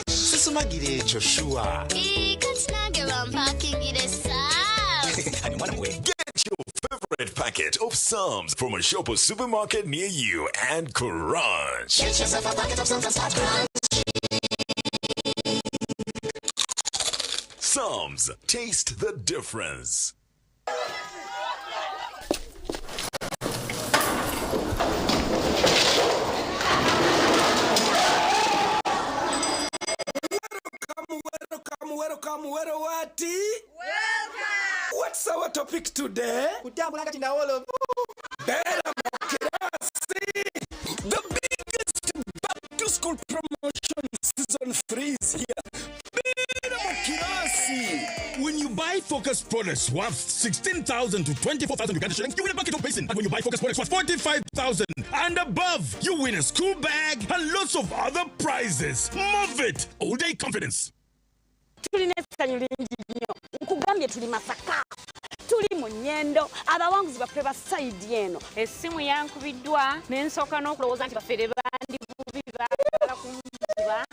Susumagire Joshua. Get your favorite packet of Psalms from a shop or supermarket near you and crunch. Get yourself a packet of Psalms and start crunch. Psalms, taste the difference. Welcome. What's our topic today? The biggest back to school promotion season 3 is here. When you buy Focus products worth 16,000 to 24,000 Uganda shillings, you win a bucket of basin. And when you buy Focus products worth 45,000 and above, you win a school bag and lots of other prizes. Move it! All day confidence. Nkugambye tuli Masaka, tuli mu Nyendo, abawanguzi baffe ba side eno. Essimu yankubiddwa n'ensooka n'okulowooza nti baffe bandi bubi baagala kunziba.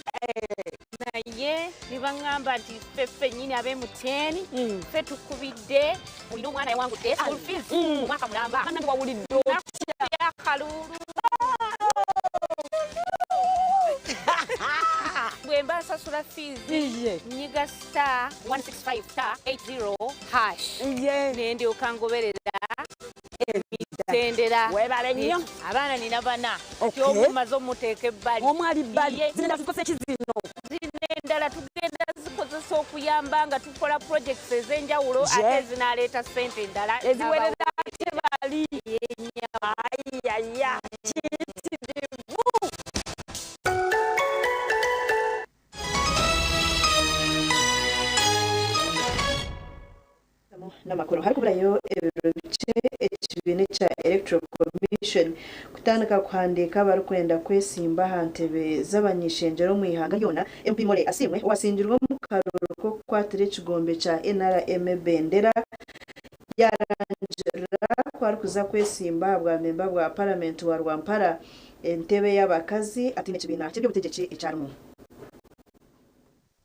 Naye ne baŋŋamba nti ffe nnyini ab'Emuteni, ffe tukubidde olina omwana yawangudde school fees omwaka mulamba. Bannange wawulidde akalulu. Bwe mbaasa kusasula fees nyiga star 165 star 80 hash nende okangoberera tendera webale nnyo abaana nina bana Okay. kyobumaze omuteeka ebbali omwali bbali zina zikose kizino endala tugenda zikozesa okuyamba nga tukola projects ez'enjawulo ate zinaleeta ssente endala eziwerera tebali ayaya n'amakuru hari kuburayo ebiro bice ekibiine kya electoral commission kutandika kuhandika bari kwenda kwesimba ha ntebe z'abanyeshenjero mu ihanga ryona MP More Asimwe wasingirwa mu karoro ko kukwatira ekigombe kya NRM bendera yarangira kwari kuza kwesimba bwa memba bwa parliament wa Rwampara entebe y'abakazi ati n'ekibiina ky'obutegetsi ekyarimu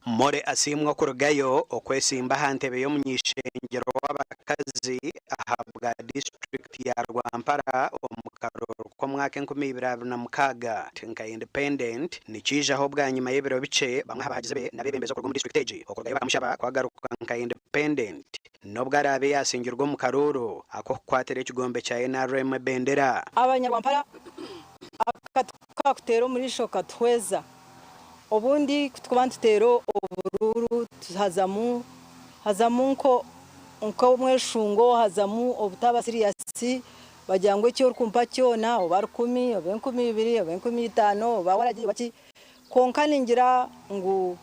More Asimwe kurugayo okwesimba ha ntebe y'omunyeshenjero w'abakazi ahabwa district ya Rwampara omu karoro k'omwaka 2026 tinka independent nikijaho bwa nyuma y'ebiro bice bamwe abahagize be n'abebembeza ku district age okurugayo bakamushaba kwagaruka nka independent nobwo arabe yasingirwa mu karoro ako kwatera ekigombe kya NRM bendera abanyarwampara akatukakutera muri shoka tweza obundi kutukuba tutero obururu hazamu nko mweshungo hazamu obutaba serious bajangwe cyo rukumpa cyona oba 10 oba 12 oba 15 oba waragiye baki konkani ngira ngu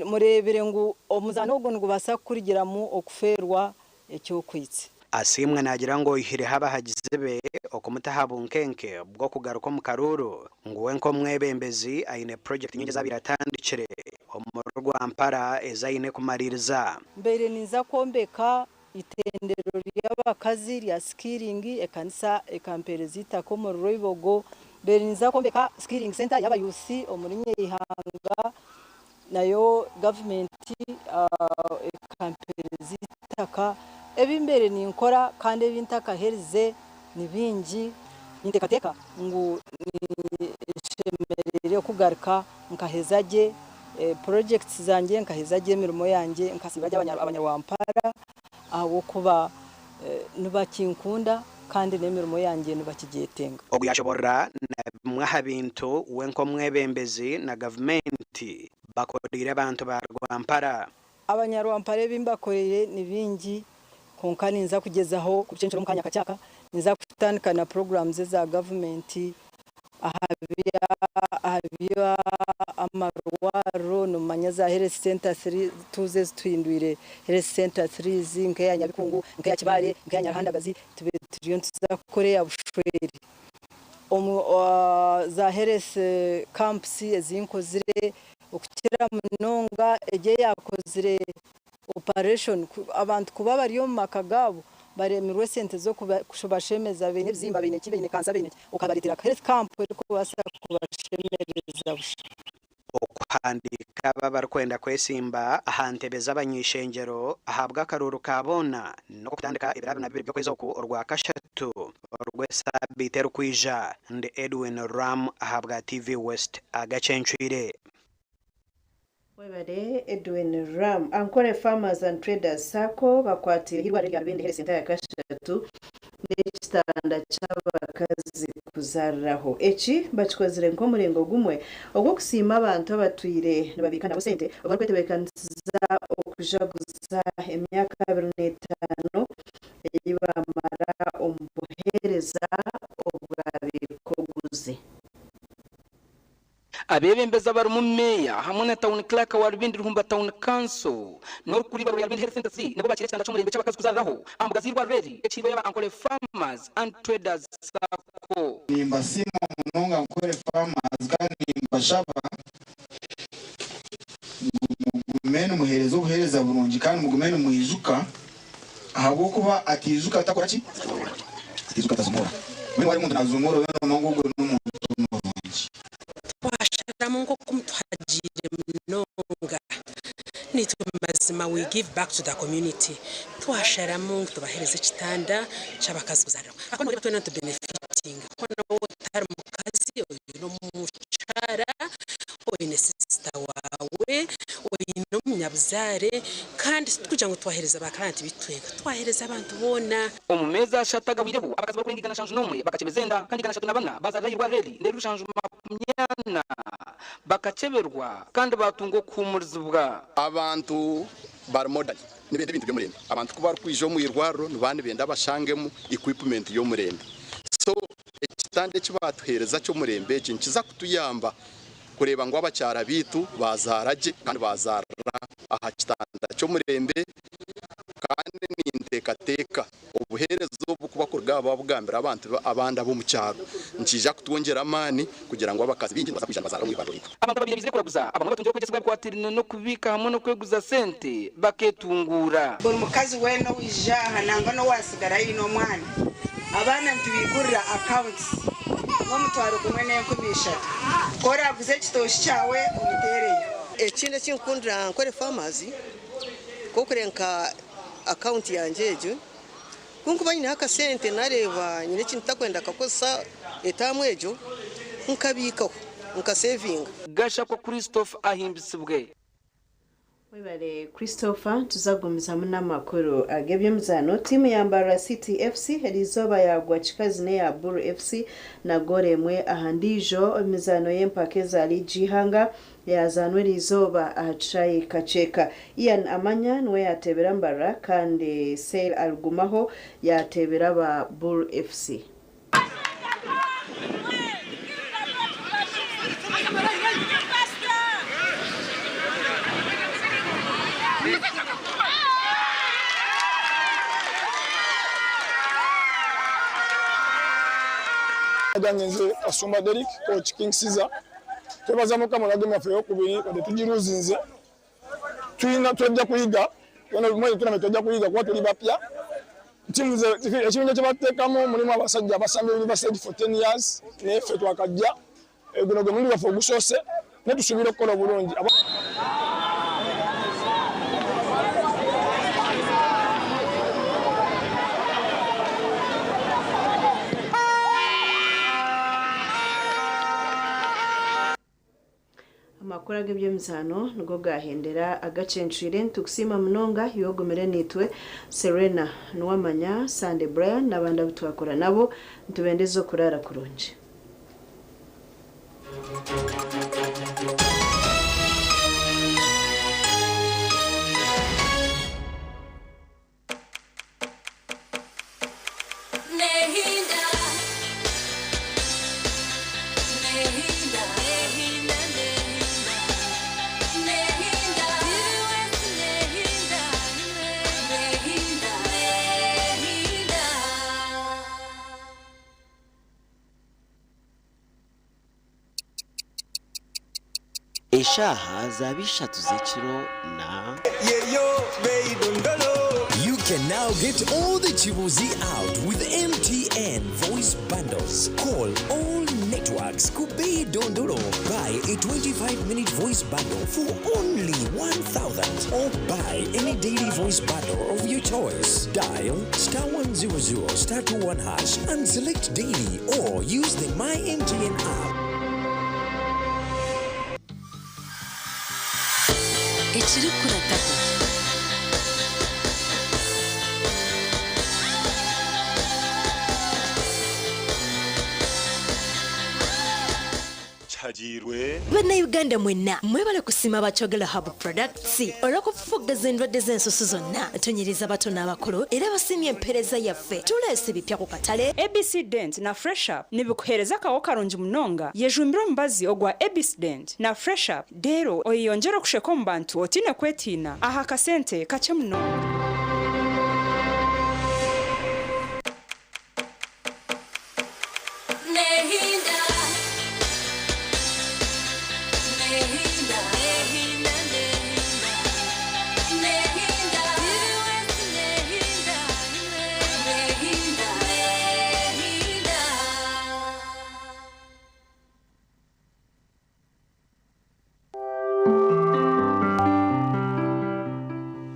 murebere ngu omuzano ogo ngubasa kurigiramu okuferwa ekyo kwitse Asimwe nagira ngo ihire haba hagize be okumutahabunkenke bwo kugaruka mu karuru nguwe nko mwebembezi aine project nyingi zabiratandikire omu Rwampara ezaine kumaririza mbere niza kombeka itendero ry'abakazi rya skilling ekanisa ekamperezita ko mu Roibogo mbere niza kombeka skilling center y'abayusi omurinye ihanga nayo government ekamperezita ka ebimbere ni nkora kandi ebintaka herize ni bingi nintekateka ngu shemerere kugaruka nkahezaje projects zanjye nkahezaje mirimo yanjye nkasibaje abanyarwampara aho kuba nubakinkunda kandi nemirimo yanjye nubakigetenga ogu yashoborra mwaha bintu wenko mwebembezi na government bakorire abantu ba Rwampara abanyarwampara bimbakorere ni bingi konkani nza kugezaho kucenchero mukanya kachaka nza kutandika na programs za government ahabya amarwaro no manyaza health center 3 tuzes twindwire health center 3 zinke ya Nyabikungu nke ya Kibale nke ya Nyahandagazi tube turiyo tuzakore ya bushweri za health camps ezinkozire okukira munonga eje yakozire operation abantu kuba bari mu makagabo baremirwe sente zo kushobashemeza bene byimba bene kibene kansa bene ukabaritira health camp ariko basa kubashemereza okuhandika baba kwenda kwesimba ahantebe z'abanyeshengero ahabwa akaruru kabona no kutandika ibirabo nabiri byo kweza ku orwa kashatu orwesabite rukwija ndi Edwin Ram ahabwa TV West AGACENCWIRE Webale Edwin Ram Ankole Farmers and Traders Sako bakwatira hirwa rya bindi health center ya kashatu n'ekitanda cy'abakazi kuzarraho eki bakikozire nko murengo gumwe ogwo kusima abantu abatwire nababika nabo sente obari kwetebekaniza okujaguza emyaka 25 eyibamara omubuhereza obwabikoguze abebembeza bari mu meya hamwe na town clerk wa Rubindi Ruhumba town council no kuri baro ya Rubindi health center no bakire cyanda cy'umurenge cy'abakazi kuzarraho ambugazi rwa reri ekibe yaba Ankole Farmers and Traders Sako nimba simo munonga Ankole Farmers kandi nimba shaba mugumene muhereza ubuhereza burungi kandi mugumene muhijuka ahabo kuba atijuka atakora ki atijuka tazumura mwe wari muntu nazumura we n'umungu n'umuntu Mungu kumtwajire mnonga nitwe mazima we give back to the community twashara Mungu tubahereze kitanda cy'abakazi kuzarira akone rero twena to benefiting kono utari mukazi oyo no muchara oyo necessity buzare kandi kugira ngo twahereza abakarante bitwega twahereza abantu bona omumeza ashataga bireho abakazi bakwengigana shanju nomwe bakachebezenda kandi kana shatuna bana bazarayirwa reli ndero shanju makumyana bakacheberwa kandi batungo kumurizubwa abantu barmodali nibende bintu byomurembe abantu kuba kwijo mu irwaro nubane benda bashangemo equipment yo murembe so ekitande kibatuhereza cyo murembe kinkiza kutuyamba kureba ngo abacyara bitu bazaraje kandi bazara aha kitanda cyo murembe kandi nintekateka ubuherezo bukubakorwa babugambira abantu abanda bo mu cyaro nkija kutwongera amani kugira ngo abakazi bingi bazakwijana bazara mu ibaro rito abantu babiri bizire kuraguza abantu batungiye kugezwa kwatirina no kubika hamwe no kweguza sente baketungura buri mukazi weno wijaha nanga no wasigara ino mwana abana ntibigurira account no mutwaro kumwe n'enkumisha kora guze kitoshi cyawe umutereyo ekinde kinkundira nkore farmers ko kurenka account yanje ejo kunkuba nyine haka sente nareba nyine kintu takwenda kakosa etamwejo nkabikaho nkasaving gasha ko Christophe ahimbisibwe Webale Christopher tuzagumiza n'amakuru agebye muzano timu yambara City FC herizoba yagwa chikazi ne ya Buru FC na goremwe ahandijo mizano yempakeza alijihanga yazanwe rizoba ahacayi kacheka Ian Amanya nwe yatebera mbara kandi Sale Algumaho yatebera ba Buru FC Aganyenze asumba Derek coach King Caesar tubaza muka murage mafeyo kubiri kode tugiruzinze twina twajya kuyiga yana mwe tunametoja kuyiga kwa tuli bapya timu ze ekinje cyabatekamo muri abasajja basambe university for 10 years nefe twakajja egonogo muri bafo gusose ne tusubira kola bulungi amakuru agebye mzano ngo gahendera agacencire ntukusima mnonga yogomere nitwe Serena Nuwamanya Sande Brian nabanda bitwakora nabo ntubendezo kurara kurunje Eshaha zabishatu zechiro na You can now get all the chibuzi out with MTN voice bundles. Call all networks Kubei Dondoro. Buy a 25-minute voice bundle for only 1,000 or buy any daily voice bundle of your choice. Dial *100 *21# and select daily or use the My MTN app. Ekiri kuratako chajirwe bana Uganda mwenna mwebale kusima bachogela hub products olw'okufufugaza endwadde z'ensusu zonna tonyiriza bato n'abakulu era basimye empereza yaffe tuleese bipya ku katale ABC Dent na Fresh Up nibikuhereza kawo karungi munonga yejumbira omubazi ogwa ABC Dent na Fresh Up dero oyiyonjera okusheka omu bantu otine kwetiina aha kasente kakye munonga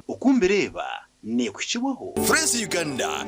ukumbereba ne kukibaho France Uganda